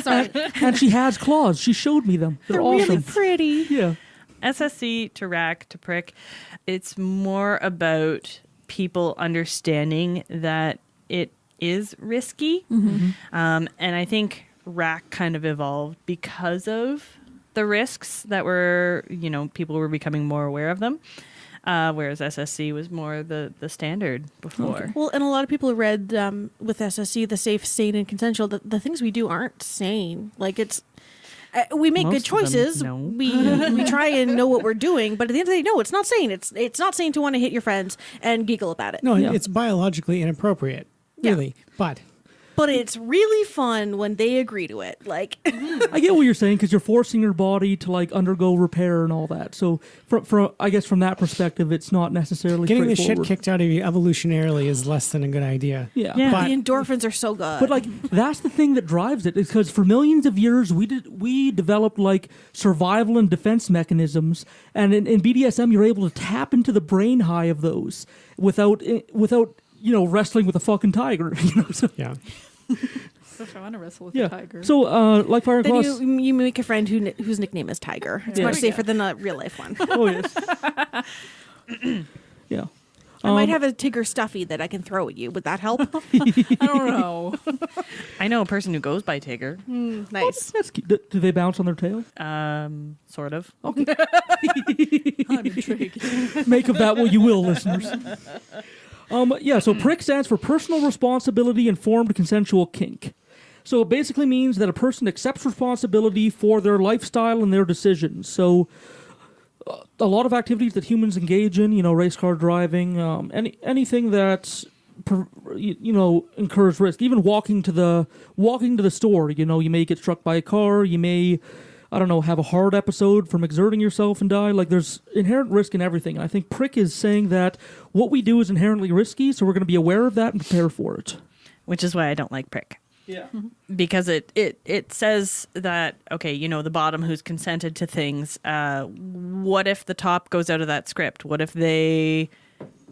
Sorry. And she has claws. She showed me them. They're awesome. Really pretty. Yeah. SSC to RAC to PRIC, it's more about people understanding that it is risky. And I think RAC kind of evolved because of the risks that people were becoming more aware of them. Whereas SSC was more the standard before. Okay. Well, and a lot of people read with SSC, the safe, sane, and consensual, the things we do aren't sane. Like we make Most good choices. Them, no. We try and know what we're doing, but at the end of the day, no, it's not sane. It's not sane to want to hit your friends and giggle about it. No, it's biologically inappropriate, really. But it's really fun when they agree to it. Like, I get what you're saying, because you're forcing your body to like undergo repair and all that. So, I guess from that perspective, it's not necessarily getting the shit kicked out of you evolutionarily is less than a good idea. Yeah. But the endorphins are so good. But like that's the thing that drives it, is because for millions of years we developed like survival and defense mechanisms, and in BDSM you're able to tap into the brain high of those without wrestling with a fucking tiger. So. Yeah. I want to wrestle with a tiger. So, like Fire and then Claws, you make a friend whose nickname is Tiger. It's much safer than a real life one. Oh yes. Yeah. I might have a Tigger stuffy that I can throw at you. Would that help? I don't know. I know a person who goes by Tigger. Nice. That's cute. Do they bounce on their tail? Sort of. Okay. I'm intrigued. Make of that what you will, listeners. So PRIC stands for Personal Responsibility Informed Consensual Kink. So it basically means that a person accepts responsibility for their lifestyle and their decisions. So a lot of activities that humans engage in, race car driving, anything that incurs risk. Even walking to the store, you may get struck by a car, you may, have a heart episode from exerting yourself and die. Like, there's inherent risk in everything. And I think PRIC is saying that what we do is inherently risky, so we're going to be aware of that and prepare for it. Which is why I don't like PRIC. Yeah. Because it says that, okay, the bottom who's consented to things, what if the top goes out of that script? What if they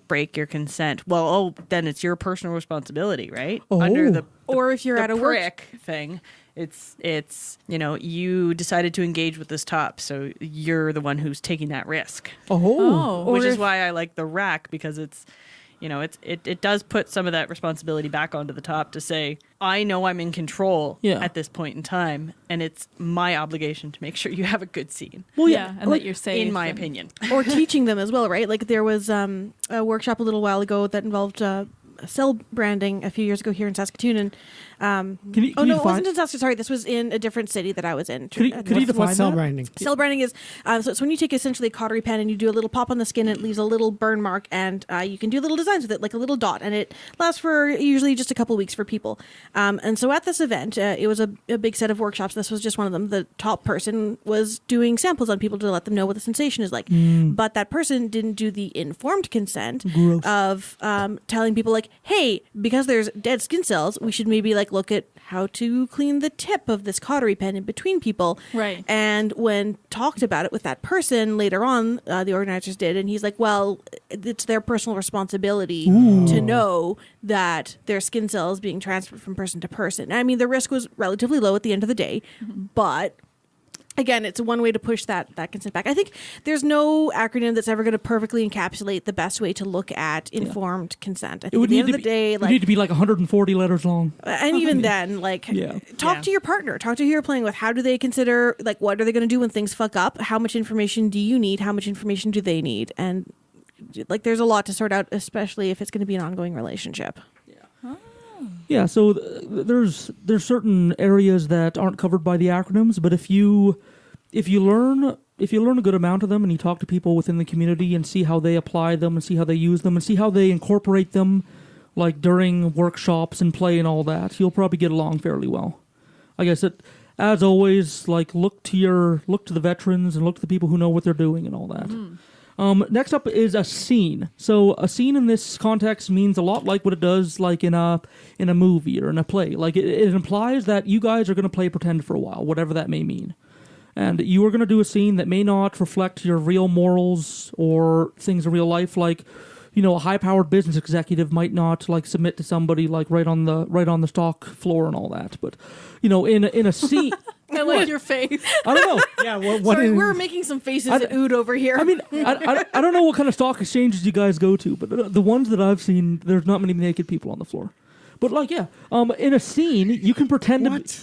break your consent? Well, then it's your personal responsibility, right? Oh. Or if you're at a PRIC thing, it's you decided to engage with this top, so you're the one who's taking that risk. Which is why I like the rack, because it's it does put some of that responsibility back onto the top to say, I know I'm in control at this point in time, and it's my obligation to make sure you have a good scene. Well, yeah, and that you're safe. In my opinion. Or teaching them as well, right? Like there was a workshop a little while ago that involved cell branding a few years ago here in Saskatoon, and it wasn't in Saskatoon. Sorry, this was in a different city that I was in. Could you define cell branding? Cell branding is so it's when you take essentially a cautery pen and you do a little pop on the skin, and it leaves a little burn mark, and you can do little designs with it, like a little dot, and it lasts for usually just a couple weeks for people. And so at this event, it was a big set of workshops. This was just one of them. The top person was doing samples on people to let them know what the sensation is like, but that person didn't do the informed consent of telling people like, hey, because there's dead skin cells, we should maybe look at how to clean the tip of this cautery pen in between people. Right. And when talked about it with that person later on, the organizers did, and he's like, well, it's their personal responsibility to know that their skin cells being transferred from person to person. I mean, the risk was relatively low at the end of the day, but again, it's one way to push that consent back. I think there's no acronym that's ever going to perfectly encapsulate the best way to look at informed consent. I think at the end of the day, it would need to be 140 letters long. And even then, talk to your partner. Talk to who you're playing with. How do they consider, what are they going to do when things fuck up? How much information do you need? How much information do they need? And, there's a lot to sort out, especially if it's going to be an ongoing relationship. Yeah, so there's certain areas that aren't covered by the acronyms, but if you learn a good amount of them and you talk to people within the community and see how they apply them and see how they use them and see how they incorporate them, during workshops and play and all that, you'll probably get along fairly well. I guess as always, look to the veterans and look to the people who know what they're doing and all that. Next up is a scene. So a scene in this context means a lot like what it does in a movie or in a play. It implies that you guys are going to play pretend for a while, whatever that may mean. And you are going to do a scene that may not reflect your real morals or things in real life. A high-powered business executive might not submit to somebody right on the stock floor and all that. But in a scene. I like your face. I don't know. Yeah, sorry, we're making some faces at Ood over here. I mean, I don't know what kind of stock exchanges you guys go to, but the ones that I've seen, there's not many naked people on the floor. But in a scene, you can pretend to.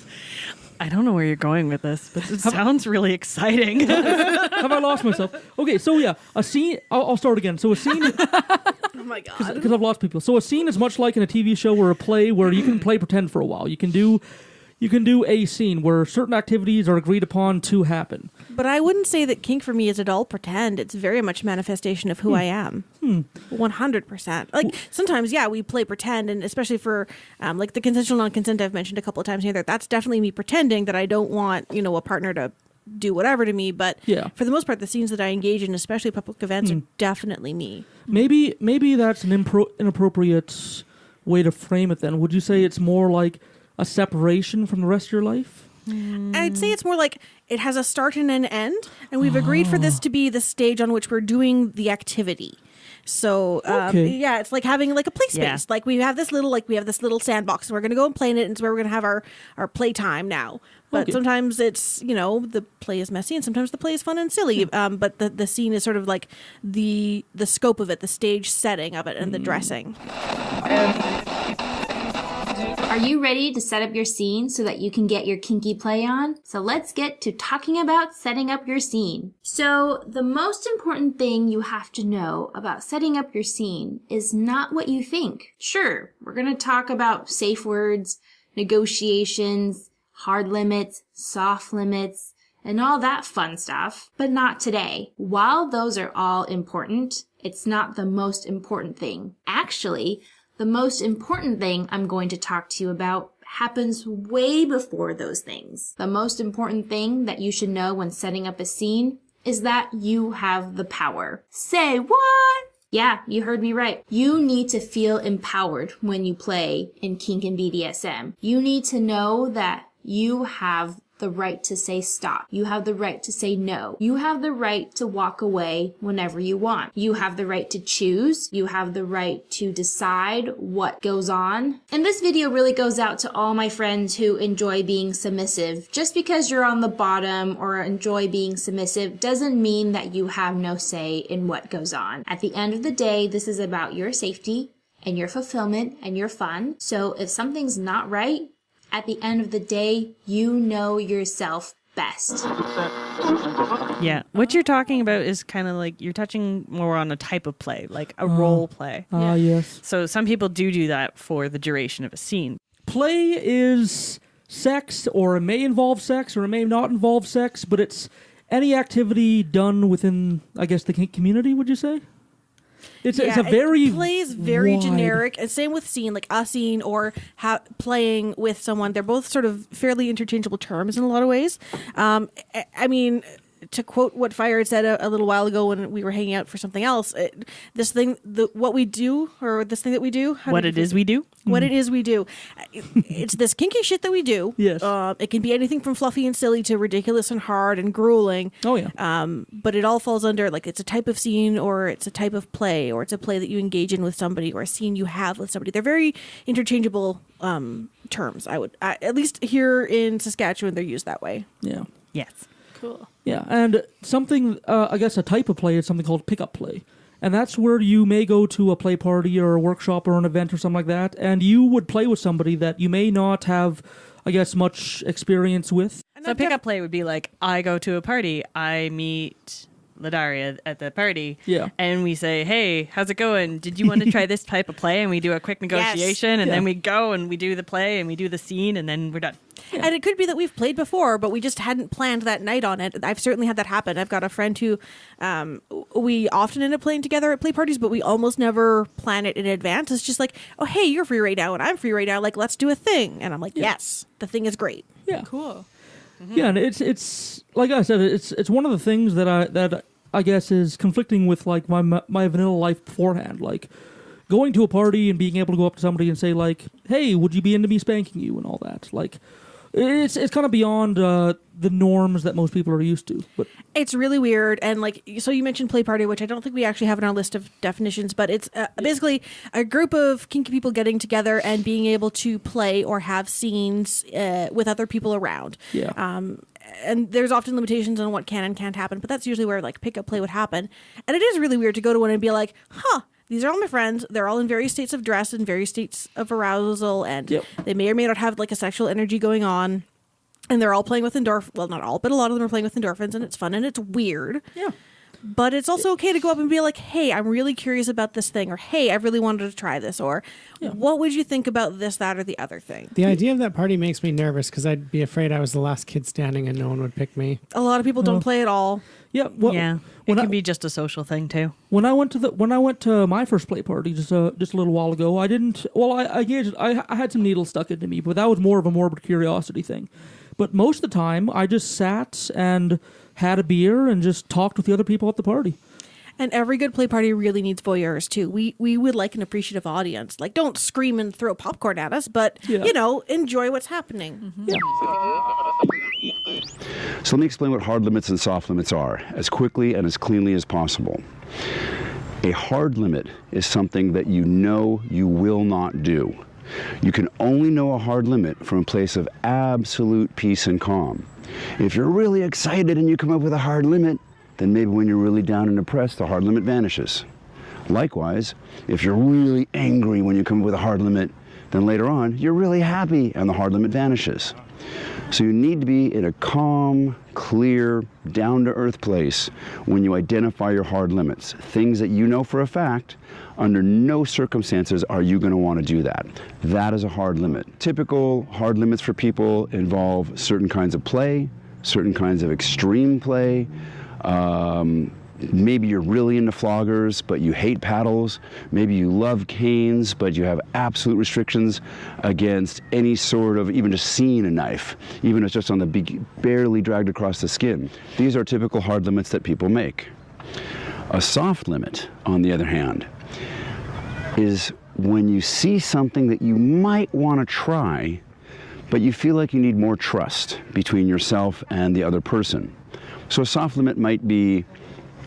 I don't know where you're going with this, but it sounds really exciting. Have I lost myself? Okay, so a scene. I'll start again. So a scene. Oh my god! Because I've lost people. So a scene is much like in a TV show or a play where you can play pretend for a while. You can do a scene where certain activities are agreed upon to happen. But I wouldn't say that kink for me is at all pretend. It's very much manifestation of who I am. 100%. Sometimes, we play pretend, and especially for the consensual non-consent I've mentioned a couple of times here, that's definitely me pretending that I don't want, a partner to do whatever to me. But for the most part, the scenes that I engage in, especially public events, are definitely me. Maybe that's an inappropriate way to frame it then. Would you say it's more like a separation from the rest of your life? I'd say it's more like it has a start and an end, and we've agreed for this to be the stage on which we're doing the activity. So yeah, it's like having like a play space. Like we have this little sandbox, and we're going to go and play in it, and it's where we're going to have our play time now. But sometimes it's, the play is messy, and sometimes the play is fun and silly. But the scene is sort of like the scope of it, the stage setting of it, and the dressing. Are you ready to set up your scene so that you can get your kinky play on? So let's get to talking about setting up your scene. So the most important thing you have to know about setting up your scene is not what you think. Sure, we're going to talk about safe words, negotiations, hard limits, soft limits, and all that fun stuff, but not today. While those are all important, it's not the most important thing. Actually, the most important thing I'm going to talk to you about happens way before those things. The most important thing that you should know when setting up a scene is that you have the power. Say what? Yeah, you heard me right. You need to feel empowered when you play in kink and BDSM. You need to know that you have the right to say stop. You have the right to say no. You have the right to walk away whenever you want. You have the right to choose. You have the right to decide what goes on. And this video really goes out to all my friends who enjoy being submissive. Just because you're on the bottom or enjoy being submissive doesn't mean that you have no say in what goes on. At the end of the day, this is about your safety and your fulfillment and your fun. So if something's not right, at the end of the day, you know yourself best. Yeah. What you're talking about is kind of like you're touching more on a type of play, like a role play. Yes. So some people do that for the duration of a scene. Play is sex, or it may involve sex, or it may not involve sex, but it's any activity done within, I guess, the kink community, would you say? It's a very play is very wide. generic, and same with scene, like a scene or playing with someone. They're both sort of fairly interchangeable terms in a lot of ways. I mean, to quote what Fire had said a little while ago when we were hanging out for something else, what we do, or this thing that we do, what it is we do. It's this kinky shit that we do. Yes. It can be anything from fluffy and silly to ridiculous and hard and grueling. Oh yeah. But it all falls under, like, it's a type of scene, or it's a type of play, or it's a play that you engage in with somebody, or a scene you have with somebody. They're very interchangeable terms. At least here in Saskatchewan, they're used that way. Yeah. Yes. Cool. Yeah, and something, I guess a type of play is something called pickup play. And that's where you may go to a play party or a workshop or an event or something like that, and you would play with somebody that you may not have, I guess, much experience with. So pickup play would be like, I go to a party, I meet Ladaria at the party, and we say, hey, how's it going? Did you want to try this type of play? And we do a quick negotiation, and then we go and we do the play and we do the scene, and then we're done. Yeah. And it could be that we've played before, but we just hadn't planned that night on it. I've certainly had that happen. I've got a friend who we often end up playing together at play parties, but we almost never plan it in advance. It's just like, oh, hey, you're free right now and I'm free right now. Like, let's do a thing. And I'm like, yes, the thing is great. Yeah. Cool. Mm-hmm. Yeah, and it's like I said, it's one of the things that I guess is conflicting with like my vanilla life beforehand. Like going to a party and being able to go up to somebody and say like, hey, would you be into me spanking you and all that. Like it's kind of beyond the norms that most people are used to. But it's really weird. And like, so you mentioned play party, which I don't think we actually have in our list of definitions, but it's basically a group of kinky people getting together and being able to play or have scenes with other people around. Yeah. And there's often limitations on what can and can't happen, but that's usually where like pickup play would happen. And it is really weird to go to one and be like, these are all my friends. They're all in various states of dress and various states of arousal, and they may or may not have like a sexual energy going on. And they're all playing with well, not all, but a lot of them are playing with endorphins, and it's fun and it's weird. Yeah. But it's also okay to go up and be like, hey, I'm really curious about this thing, or hey, I really wanted to try this, or what would you think about this, that, or the other thing? The idea of that party makes me nervous because I'd be afraid I was the llast kid standing and no one would pick me. A lot of people don't play at all. Yeah, it can be just a social thing too. When I went to my first play party just a little while ago, I didn't. Well, I had some needles stuck into me, but that was more of a morbid curiosity thing. But most of the time, I just sat and had a beer and just talked with the other people at the party. And every good play party really needs voyeurs too. We would like an appreciative audience. Like, don't scream and throw popcorn at us, but enjoy what's happening. Mm-hmm. Yeah. So let me explain what hard limits and soft limits are as quickly and as cleanly as possible. A hard limit is something that you know you will not do. You can only know a hard limit from a place of absolute peace and calm. If you're really excited and you come up with a hard limit, then maybe when you're really down and depressed, the hard limit vanishes. Likewise, if you're really angry when you come up with a hard limit, then later on, you're really happy and the hard limit vanishes. So you need to be in a calm, clear, down-to-earth place when you identify your hard limits. Things that you know for a fact, under no circumstances are you going to want to do that. That is a hard limit. Typical hard limits for people involve certain kinds of play, certain kinds of extreme play. Maybe you're really into floggers, but you hate paddles. Maybe you love canes, but you have absolute restrictions against any sort of even just seeing a knife, even if it's just on the barely dragged across the skin. These are typical hard limits that people make. A soft limit, on the other hand, is when you see something that you might want to try, but you feel like you need more trust between yourself and the other person. So a soft limit might be,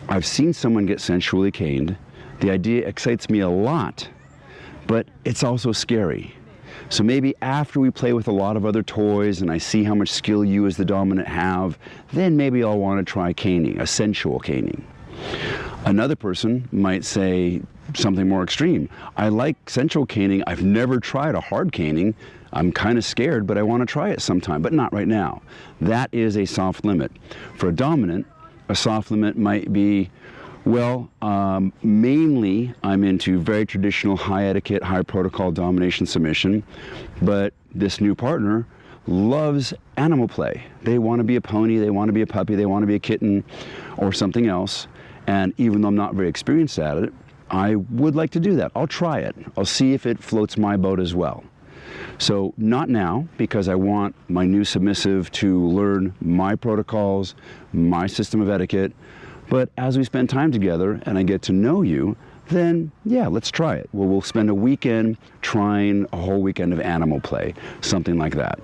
I've seen someone get sensually caned. The idea excites me a lot, but it's also scary. So maybe after we play with a lot of other toys and I see how much skill you as the dominant have, then maybe I'll want to try caning, a sensual caning. Another person might say something more extreme. I like sensual caning. I've never tried a hard caning. I'm kind of scared, but I want to try it sometime, but not right now. That is a soft limit. For a dominant, a soft limit might be, well, mainly I'm into very traditional high etiquette, high protocol domination submission, but this new partner loves animal play. They want to be a pony, they want to be a puppy, they want to be a kitten or something else. And even though I'm not very experienced at it, I would like to do that. I'll try it. I'll see if it floats my boat as well. So not now, because I want my new submissive to learn my protocols, my system of etiquette, but as we spend time together and I get to know you, then yeah, let's try it. Well, we'll spend a weekend trying a whole weekend of animal play, something like that.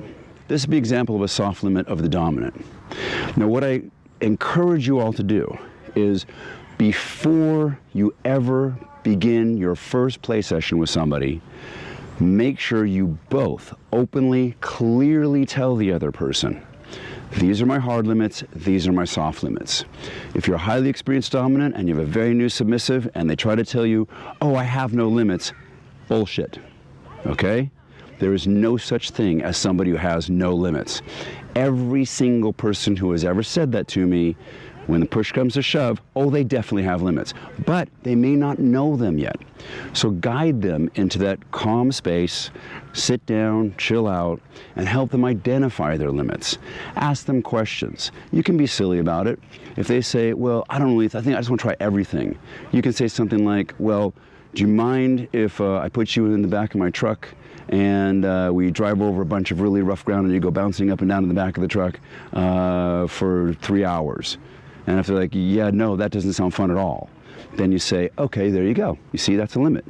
This would be an example of a soft limit of the dominant. Now, what I encourage you all to do is before you ever begin your first play session with somebody, make sure you both openly, clearly tell the other person, these are my hard limits, these are my soft limits. If you're a highly experienced dominant and you have a very new submissive and they try to tell you, oh, I have no limits, bullshit, okay? There is no such thing as somebody who has no limits. Every single person who has ever said that to me, when the push comes to shove, oh, they definitely have limits, but they may not know them yet. So guide them into that calm space, sit down, chill out, and help them identify their limits. Ask them questions. You can be silly about it. If they say, well, I think I just want to try everything, you can say something like, well, do you mind if I put you in the back of my truck and we drive over a bunch of really rough ground and you go bouncing up and down in the back of the truck for 3 hours? And if they're like, yeah, no, that doesn't sound fun at all, then you say, okay, there you go. You see, that's a limit.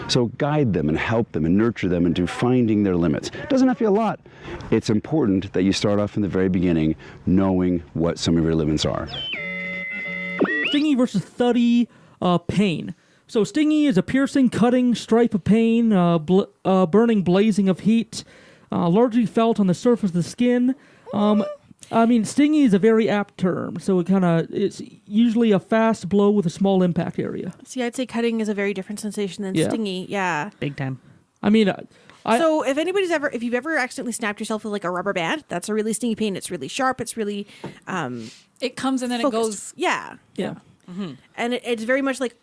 So guide them and help them and nurture them into finding their limits. It doesn't have to be a lot. It's important that you start off in the very beginning knowing what some of your limits are. Stingy versus thuddy pain. So stingy is a piercing, cutting stripe of pain, burning, blazing of heat, largely felt on the surface of the skin. Stingy is a very apt term, so it's usually a fast blow with a small impact area. See, I'd say cutting is a very different sensation than stingy. Yeah. Big time. So if you've ever accidentally snapped yourself with like a rubber band, that's a really stingy pain. It's really sharp. It's really, it comes and then focused. It goes. Yeah. Yeah. Mm-hmm. And it's very much like,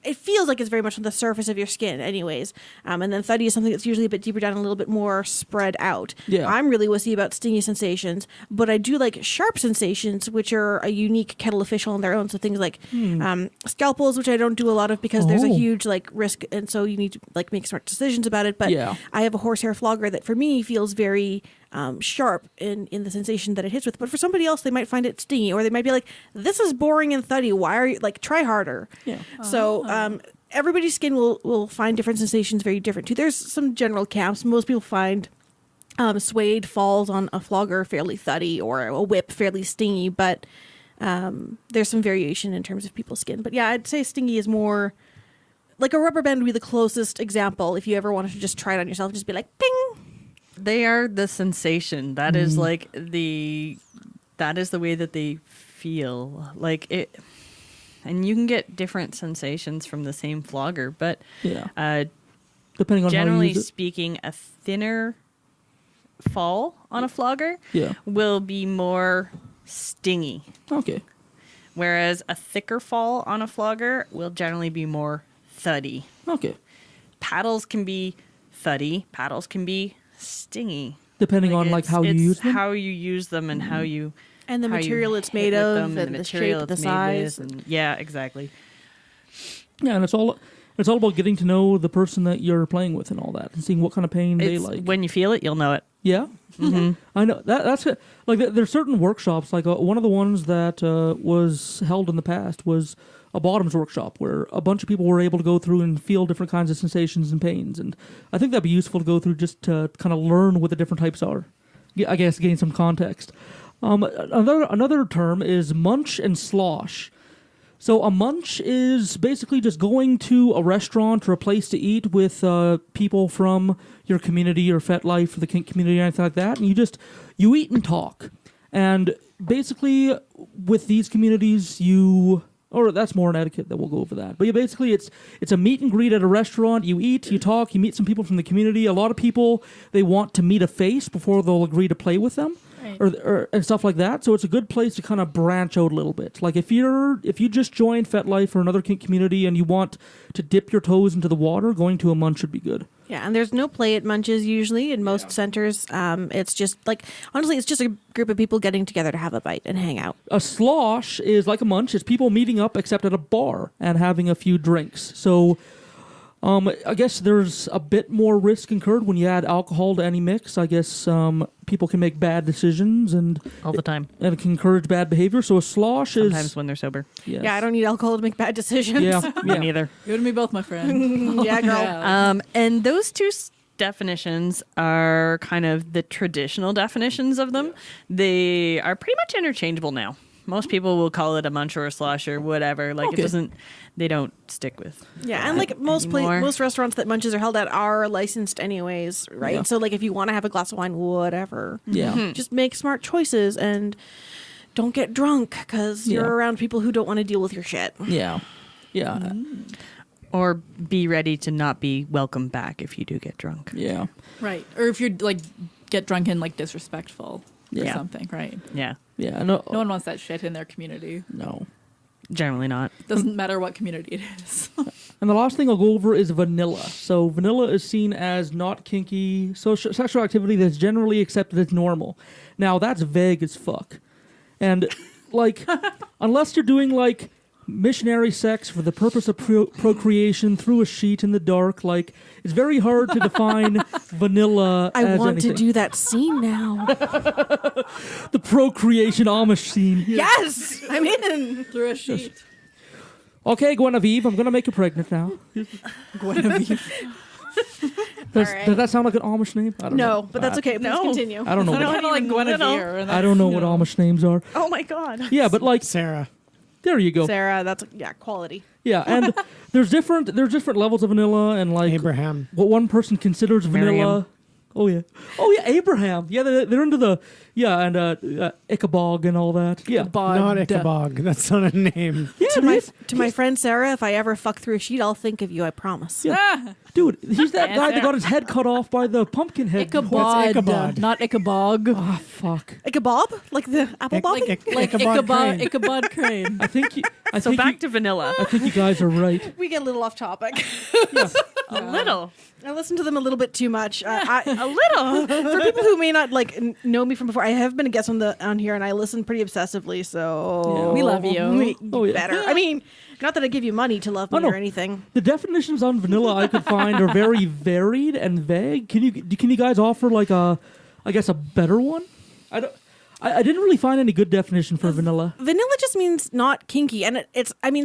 it feels like it's very much on the surface of your skin anyways. And then thuddy is something that's usually a bit deeper down and a little bit more spread out. Yeah. I'm really wussy about stingy sensations, but I do like sharp sensations, which are a unique kettle of fish on their own. So things like scalpels, which I don't do a lot of because there's a huge risk, and so you need to make smart decisions about it. But I have a horsehair flogger that for me feels very sharp in the sensation that it hits with, but for somebody else they might find it stingy, or they might be like, this is boring and thuddy, why are you try harder. So everybody's skin will find different sensations very different too. There's some general camps. Most people find suede falls on a flogger fairly thuddy or a whip fairly stingy, but There's some variation in terms of people's skin. But yeah, I'd say stingy is more like a rubber band would be the closest example. If you ever wanted to just try it on yourself, just be like, ping. They are the sensation. That is like that is the way that they feel. Like it, and you can get different sensations from the same flogger, but depending on generally how you use it. speaking, a thinner fall on a flogger Yeah. will be more stingy. Okay. Whereas a thicker fall on a flogger will generally be more thuddy. Okay. Paddles can be thuddy. Paddles can be stingy. Depending on like how you use them. How you use them and how you And the how you material it's hit made with of, them and the material shape, the it's made with, size. and- yeah, exactly. Yeah, and it's all about getting to know the person that you're playing with and all that, and seeing what kind of pain they It's- like. When you feel it, you'll know it. Yeah, Mhm. I know that's it. Like there's certain workshops. Like one of the ones that was held in the past was a bottoms workshop where a bunch of people were able to go through and feel different kinds of sensations and pains. And I think that'd be useful to go through just to kind of learn what the different types are. I guess gain some context. Another term is munch and slosh. So a munch is basically just going to a restaurant or a place to eat with people from your community or FetLife or the kink community or anything like that, and you eat and talk. And basically, with these communities, that's more an etiquette that we'll go over that. But yeah, basically, it's a meet and greet at a restaurant. You eat, you talk, you meet some people from the community. A lot of people, they want to meet a face before they'll agree to play with them. Right. Or and stuff like that. So it's a good place to kind of branch out a little bit. Like if you just joined FetLife or another kink community and you want to dip your toes into the water, going to a munch would be good. Yeah, and there's no play at munches usually in most centers. It's just like, honestly, it's just a group of people getting together to have a bite and hang out. A slosh is like a munch. It's people meeting up except at a bar and having a few drinks. So I guess there's a bit more risk incurred when you add alcohol to any mix. I guess people can make bad decisions and all the time, and it can encourage bad behavior. So a slosh is sometimes when they're sober. Yes. Yeah, I don't need alcohol to make bad decisions. Yeah, Me neither. You and me both, my friend. Yeah, girl. And those two definitions are kind of the traditional definitions of them. They are pretty much interchangeable now. Most people will call it a munch or a slosh or whatever. Like they don't stick with. Yeah, and like most restaurants that munches are held at are licensed anyways, right? Yeah. So like if you want to have a glass of wine, whatever. Yeah. Mhm. Just make smart choices and don't get drunk because you're around people who don't want to deal with your shit. Yeah. Yeah. Or be ready to not be welcome back if you do get drunk. Yeah. Right. Or if you're like get drunk and like disrespectful or Yeah. something, right? Yeah. Yeah. No one wants that shit in their community. No. Generally not. Doesn't matter what community it is. And the last thing I'll go over is vanilla. So vanilla is seen as not kinky sexual activity that's generally accepted as normal. Now that's vague as fuck. And like, unless you're doing like missionary sex for the purpose of procreation through a sheet in the dark, like it's very hard to define vanilla I as want to anything. do that scene now. The procreation Amish scene. Yes, I'm in. Through a sheet. Okay, Guinevere, I'm gonna make you pregnant now. Guinevere. Does right. that sound like an Amish name? I don't know. But that's okay. Please continue. I don't know. Kind of like Guinevere. I don't know what Amish names are. Oh my god. Yeah, but like Sarah. There you go. Sarah, that's quality. Yeah, and there's different levels of vanilla and like Abraham. What one person considers vanilla. Miriam. Oh yeah, Abraham. Yeah, they're into the and Ichabod and all that. Yeah, Not Ichabod. That's not a name. Yeah, To my friend Sarah, if I ever fuck through a sheet, I'll think of you. I promise. Yeah. Dude, he's that guy that got his head cut off by the pumpkin head. Ichabod, Ichabod? not Ichabod. Oh fuck. Ichabod? Like the apple bob? Like Ichabod Crane. I think. So back to vanilla. I think you guys are right. We get a little off topic. A little. I listen to them a little bit too much. A little. For people who may not like know me from before, I have been a guest on here, and I listen pretty obsessively. So We love you. Better. I mean, not that I give you money to love me or anything. The definitions on vanilla I could find are very varied and vague. Can you guys offer like a better one? I didn't really find any good definition for vanilla. Vanilla just means not kinky. And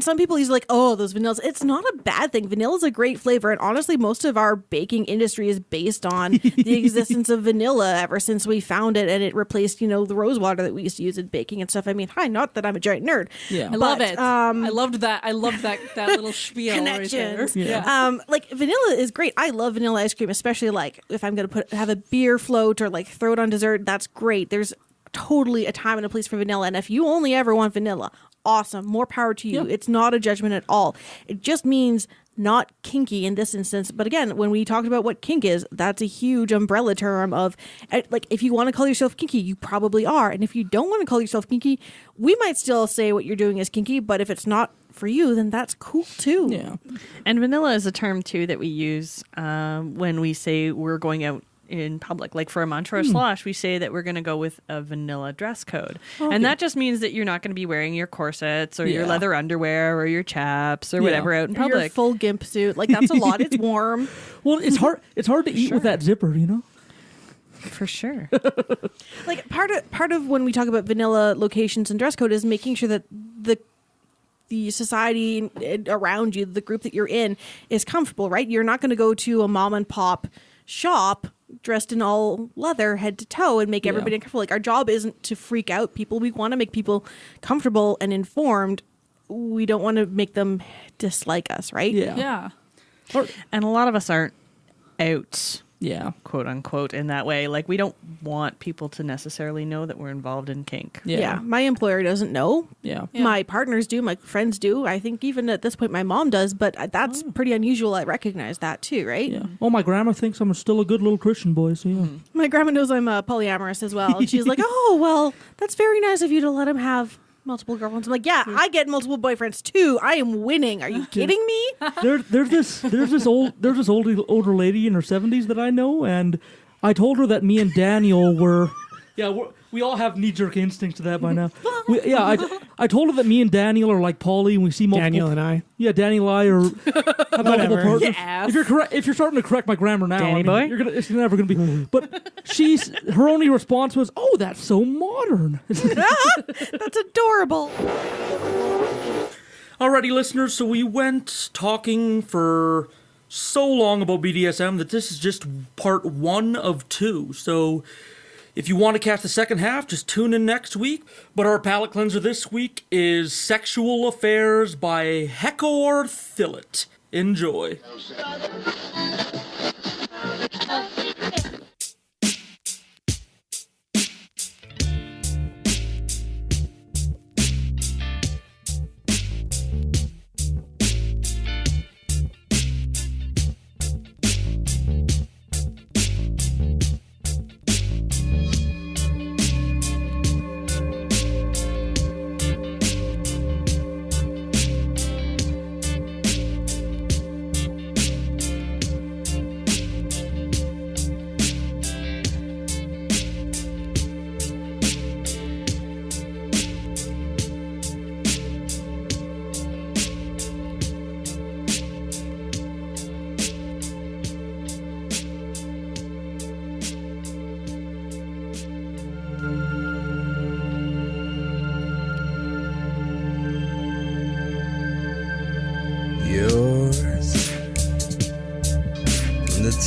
some people use like, oh, those vanillas. It's not a bad thing. Vanilla is a great flavor. And honestly, most of our baking industry is based on the existence of vanilla ever since we found it. And it replaced, the rose water that we used to use in baking and stuff. I mean, not that I'm a giant nerd. Yeah. I love it. I loved that. I loved that little spiel connections. Right there. Yeah. Like vanilla is great. I love vanilla ice cream, especially like if I'm going to have a beer float or like throw it on dessert. That's great. There's totally a time and a place for vanilla, and if you only ever want vanilla, awesome, more power to you. It's not a judgment at all. It just means not kinky in this instance. But again, when we talked about what kink is, that's a huge umbrella term of like, if you want to call yourself kinky, you probably are, and if you don't want to call yourself kinky, we might still say what you're doing is kinky, but if it's not for you, then that's cool too. Yeah. And vanilla is a term too that we use when we say we're going out in public. Like for a mantra or slosh, we say that we're going to go with a vanilla dress code. Okay. And that just means that you're not going to be wearing your corsets or your leather underwear or your chaps or whatever out in public. Your full gimp suit. Like that's a lot. It's warm. Well, it's hard to eat with that zipper, For sure. Like part of when we talk about vanilla locations and dress code is making sure that the society around you, the group that you're in, is comfortable, right? You're not going to go to a mom and pop shop dressed in all leather head to toe and make everybody uncomfortable. Like our job isn't to freak out people. We want to make people comfortable and informed. We don't want to make them dislike us, right? Yeah. And a lot of us aren't out, quote unquote, in that way. Like we don't want people to necessarily know that we're involved in kink. Yeah. My employer doesn't know. My partners do. My friends do. I think even at this point my mom does, but that's pretty unusual. I recognize that too, right? Yeah. Oh, my grandma thinks I'm still a good little Christian boy, so yeah. My grandma knows I'm polyamorous as well. And she's like, oh, well, that's very nice of you to let him have multiple girlfriends. I'm like, yeah, I get multiple boyfriends too. I am winning. Are you kidding me? There's this older lady in her 70s that I know, and I told her that me and Daniel were we all have knee-jerk instincts to that by now. I told her that me and Daniel are like poly, and we see multiple. Daniel and I. Yeah, Daniel and I are have multiple partners. Yeah. If you're starting to correct my grammar now, Danny boy? it's never gonna be. But her only response was, "Oh, that's so modern." That's adorable. Alrighty, listeners. So we went talking for so long about BDSM that this is just part 1 of 2. So if you want to catch the second half, just tune in next week. But our palate cleanser this week is Sexual Affairs by Hector Thillet. Enjoy.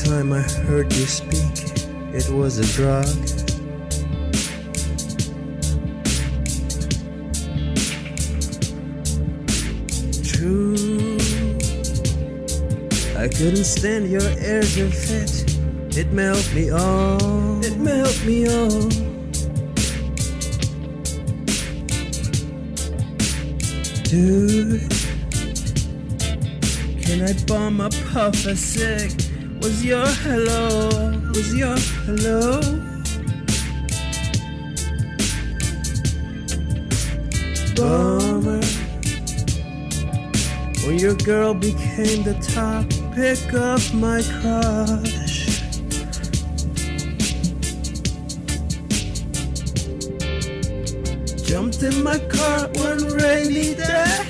Time I heard you speak, it was a drug. True, I couldn't stand your airs and fit. It melt me all. It melt me all. Dude, can I bum a puff a cig? Was your hello, bummer, when your girl became the topic of my crush. Jumped in my car one rainy day,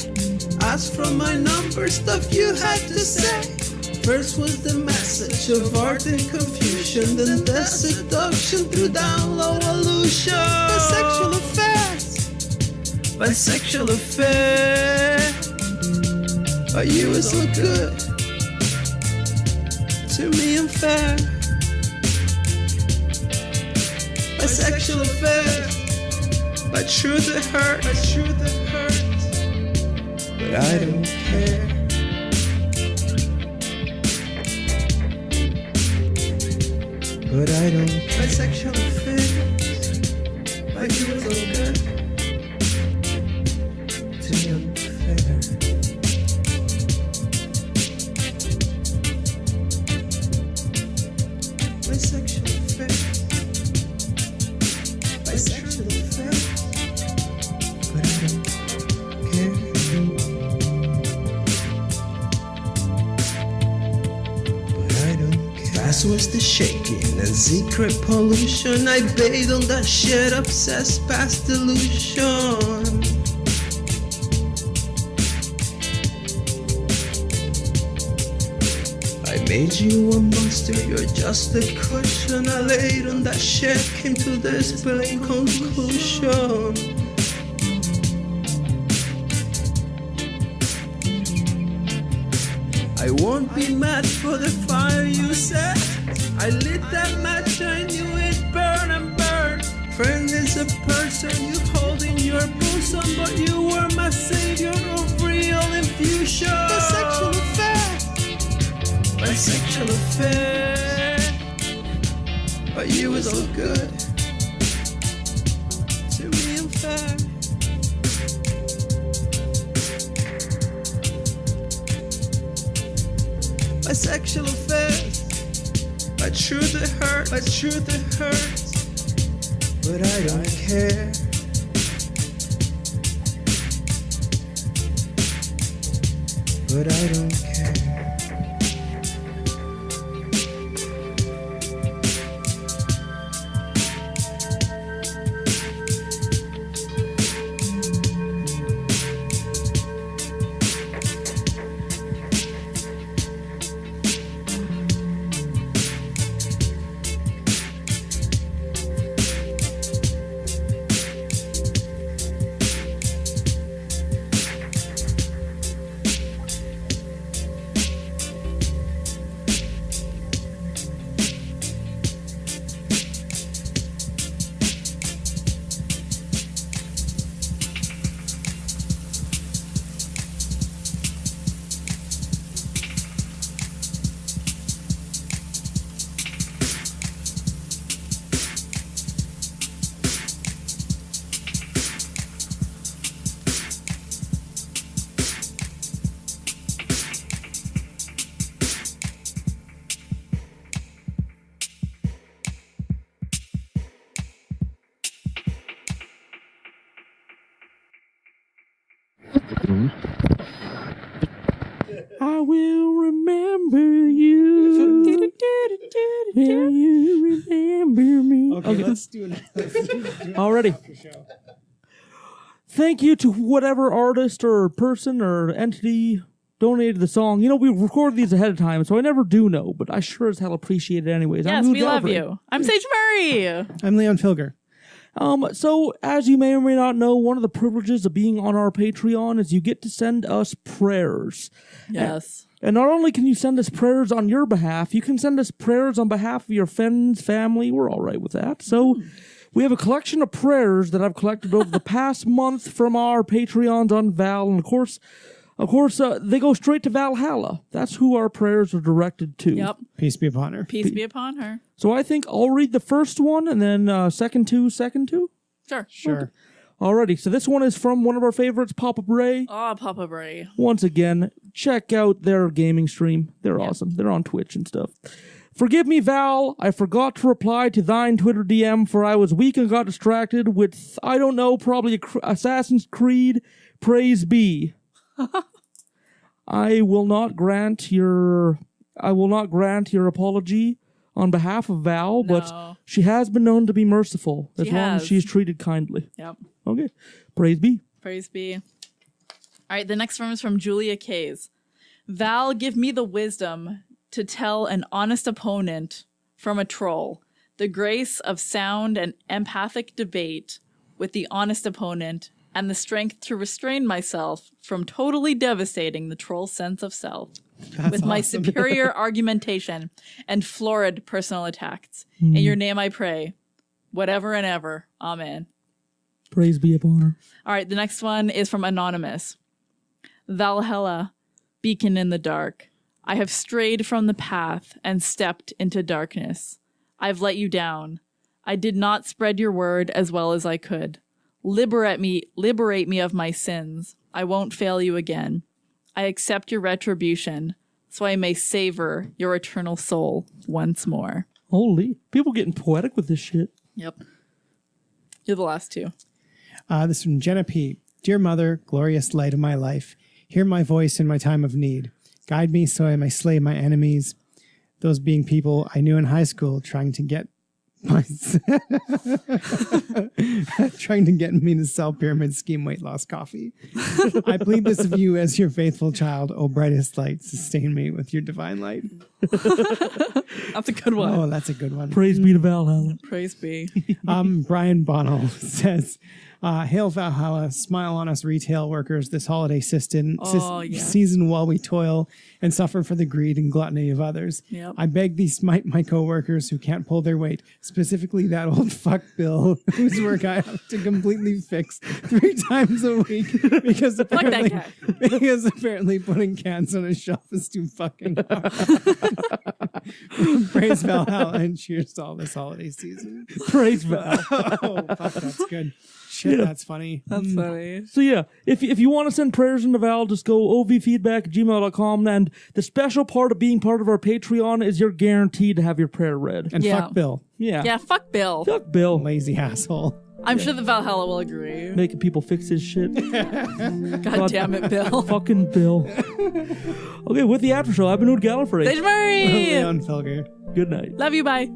asked for my number, stuff you had to say. First was the message of art and confusion, then the seduction through down low illusion. Bisexual affairs, bisexual affair. But you were so good, to me unfair. Bisexual affairs, but truth it hurts, but I don't care. But I don't care. Bisexual affairs, but you were so good, to me unfair. Bisexual affairs, bisexual affairs, but I don't care. But I don't care. Fast was the shaking and secret pollution. I bathed on that shit, obsessed past delusion. I made you a monster, you're just a cushion. I laid on that shit, came to this plain conclusion. I won't be mad for the fire you set. I lit that match, I knew it burn and burn. Friend is a person you hold in your bosom, but you were my savior of real infusion. Bisexual affair, bisexual affair, but you was all good, to me unfair. Bisexual affairs, but truth it hurts, but I don't care. But I don't care. I will remember you. Will you remember me? Okay, let's do another. Alrighty. Thank you to whatever artist or person or entity donated the song. You know, we record these ahead of time, so I never do know, but I sure as hell appreciate it anyways. Yes, I'm we love you. I'm Sage Murray. I'm Leon Filger. So, as you may or may not know, one of the privileges of being on our Patreon is you get to send us prayers. Yes. And not only can you send us prayers on your behalf, you can send us prayers on behalf of your friends, family. We're all right with that. So, we have a collection of prayers that I've collected over the past month from our Patreons on Val. And of course, they go straight to Valhalla. That's who our prayers are directed to. Yep. Peace be upon her. Peace be upon her. So I think I'll read the first one and then second two. Sure. Sure. Okay. Alrighty, so this one is from one of our favorites, Papa Bray. Oh, Papa Bray. Once again, check out their gaming stream. They're awesome. They're on Twitch and stuff. Forgive me, Val. I forgot to reply to thine Twitter DM, for I was weak and got distracted with, I don't know, probably Assassin's Creed. Praise be. I will not grant your apology on behalf of Val, but she has been known to be merciful as long as she's treated kindly. Yep. Okay. Praise be. Praise be. All right, the next one is from Julia Kays. Val, give me the wisdom to tell an honest opponent from a troll, the grace of sound and empathic debate with the honest opponent, and the strength to restrain myself from totally devastating the troll's sense of self. With my superior argumentation and florid personal attacks. In your name I pray, whatever and ever. Amen. Praise be upon her. All right, the next one is from Anonymous. Valhalla, beacon in the dark. I have strayed from the path and stepped into darkness. I've let you down. I did not spread your word as well as I could. Liberate me of my sins. I won't fail you again. I accept your retribution, so I may savor your eternal soul once more. Holy, people getting poetic with this shit. Yep. You're the last two. This is from Jenna P. Dear Mother, glorious light of my life, hear my voice in my time of need. Guide me so I may slay my enemies, those being people I knew in high school trying to get me to sell pyramid scheme weight loss coffee. I plead this of you as your faithful child, O brightest light, sustain me with your divine light. That's a good one. Oh, that's a good one. Praise be to Valhalla. Praise be. Brian Bonnell says, hail Valhalla, smile on us retail workers this holiday season while we toil and suffer for the greed and gluttony of others. Yep. I beg thee smite my co-workers who can't pull their weight, specifically that old fuck Bill whose work I have to completely fix 3 times a week because apparently putting cans on a shelf is too fucking hard. Praise Valhalla and cheers to all this holiday season. Praise Valhalla. Oh, fuck, that's good. Shit, that's funny. That's funny. So yeah, if you want to send prayers into Val, just go ovfeedback@gmail.com, and the special part of being part of our Patreon is you're guaranteed to have your prayer read. And fuck Bill. Yeah. Yeah, fuck Bill. Fuck Bill. Lazy asshole. I'm sure the Valhalla will agree. Making people fix his shit. God damn it, Bill. Fucking Bill. Okay, with the after show, I've been Ood Gallifrey. Sage Murray. Leon Felger. Good night. Love you, bye.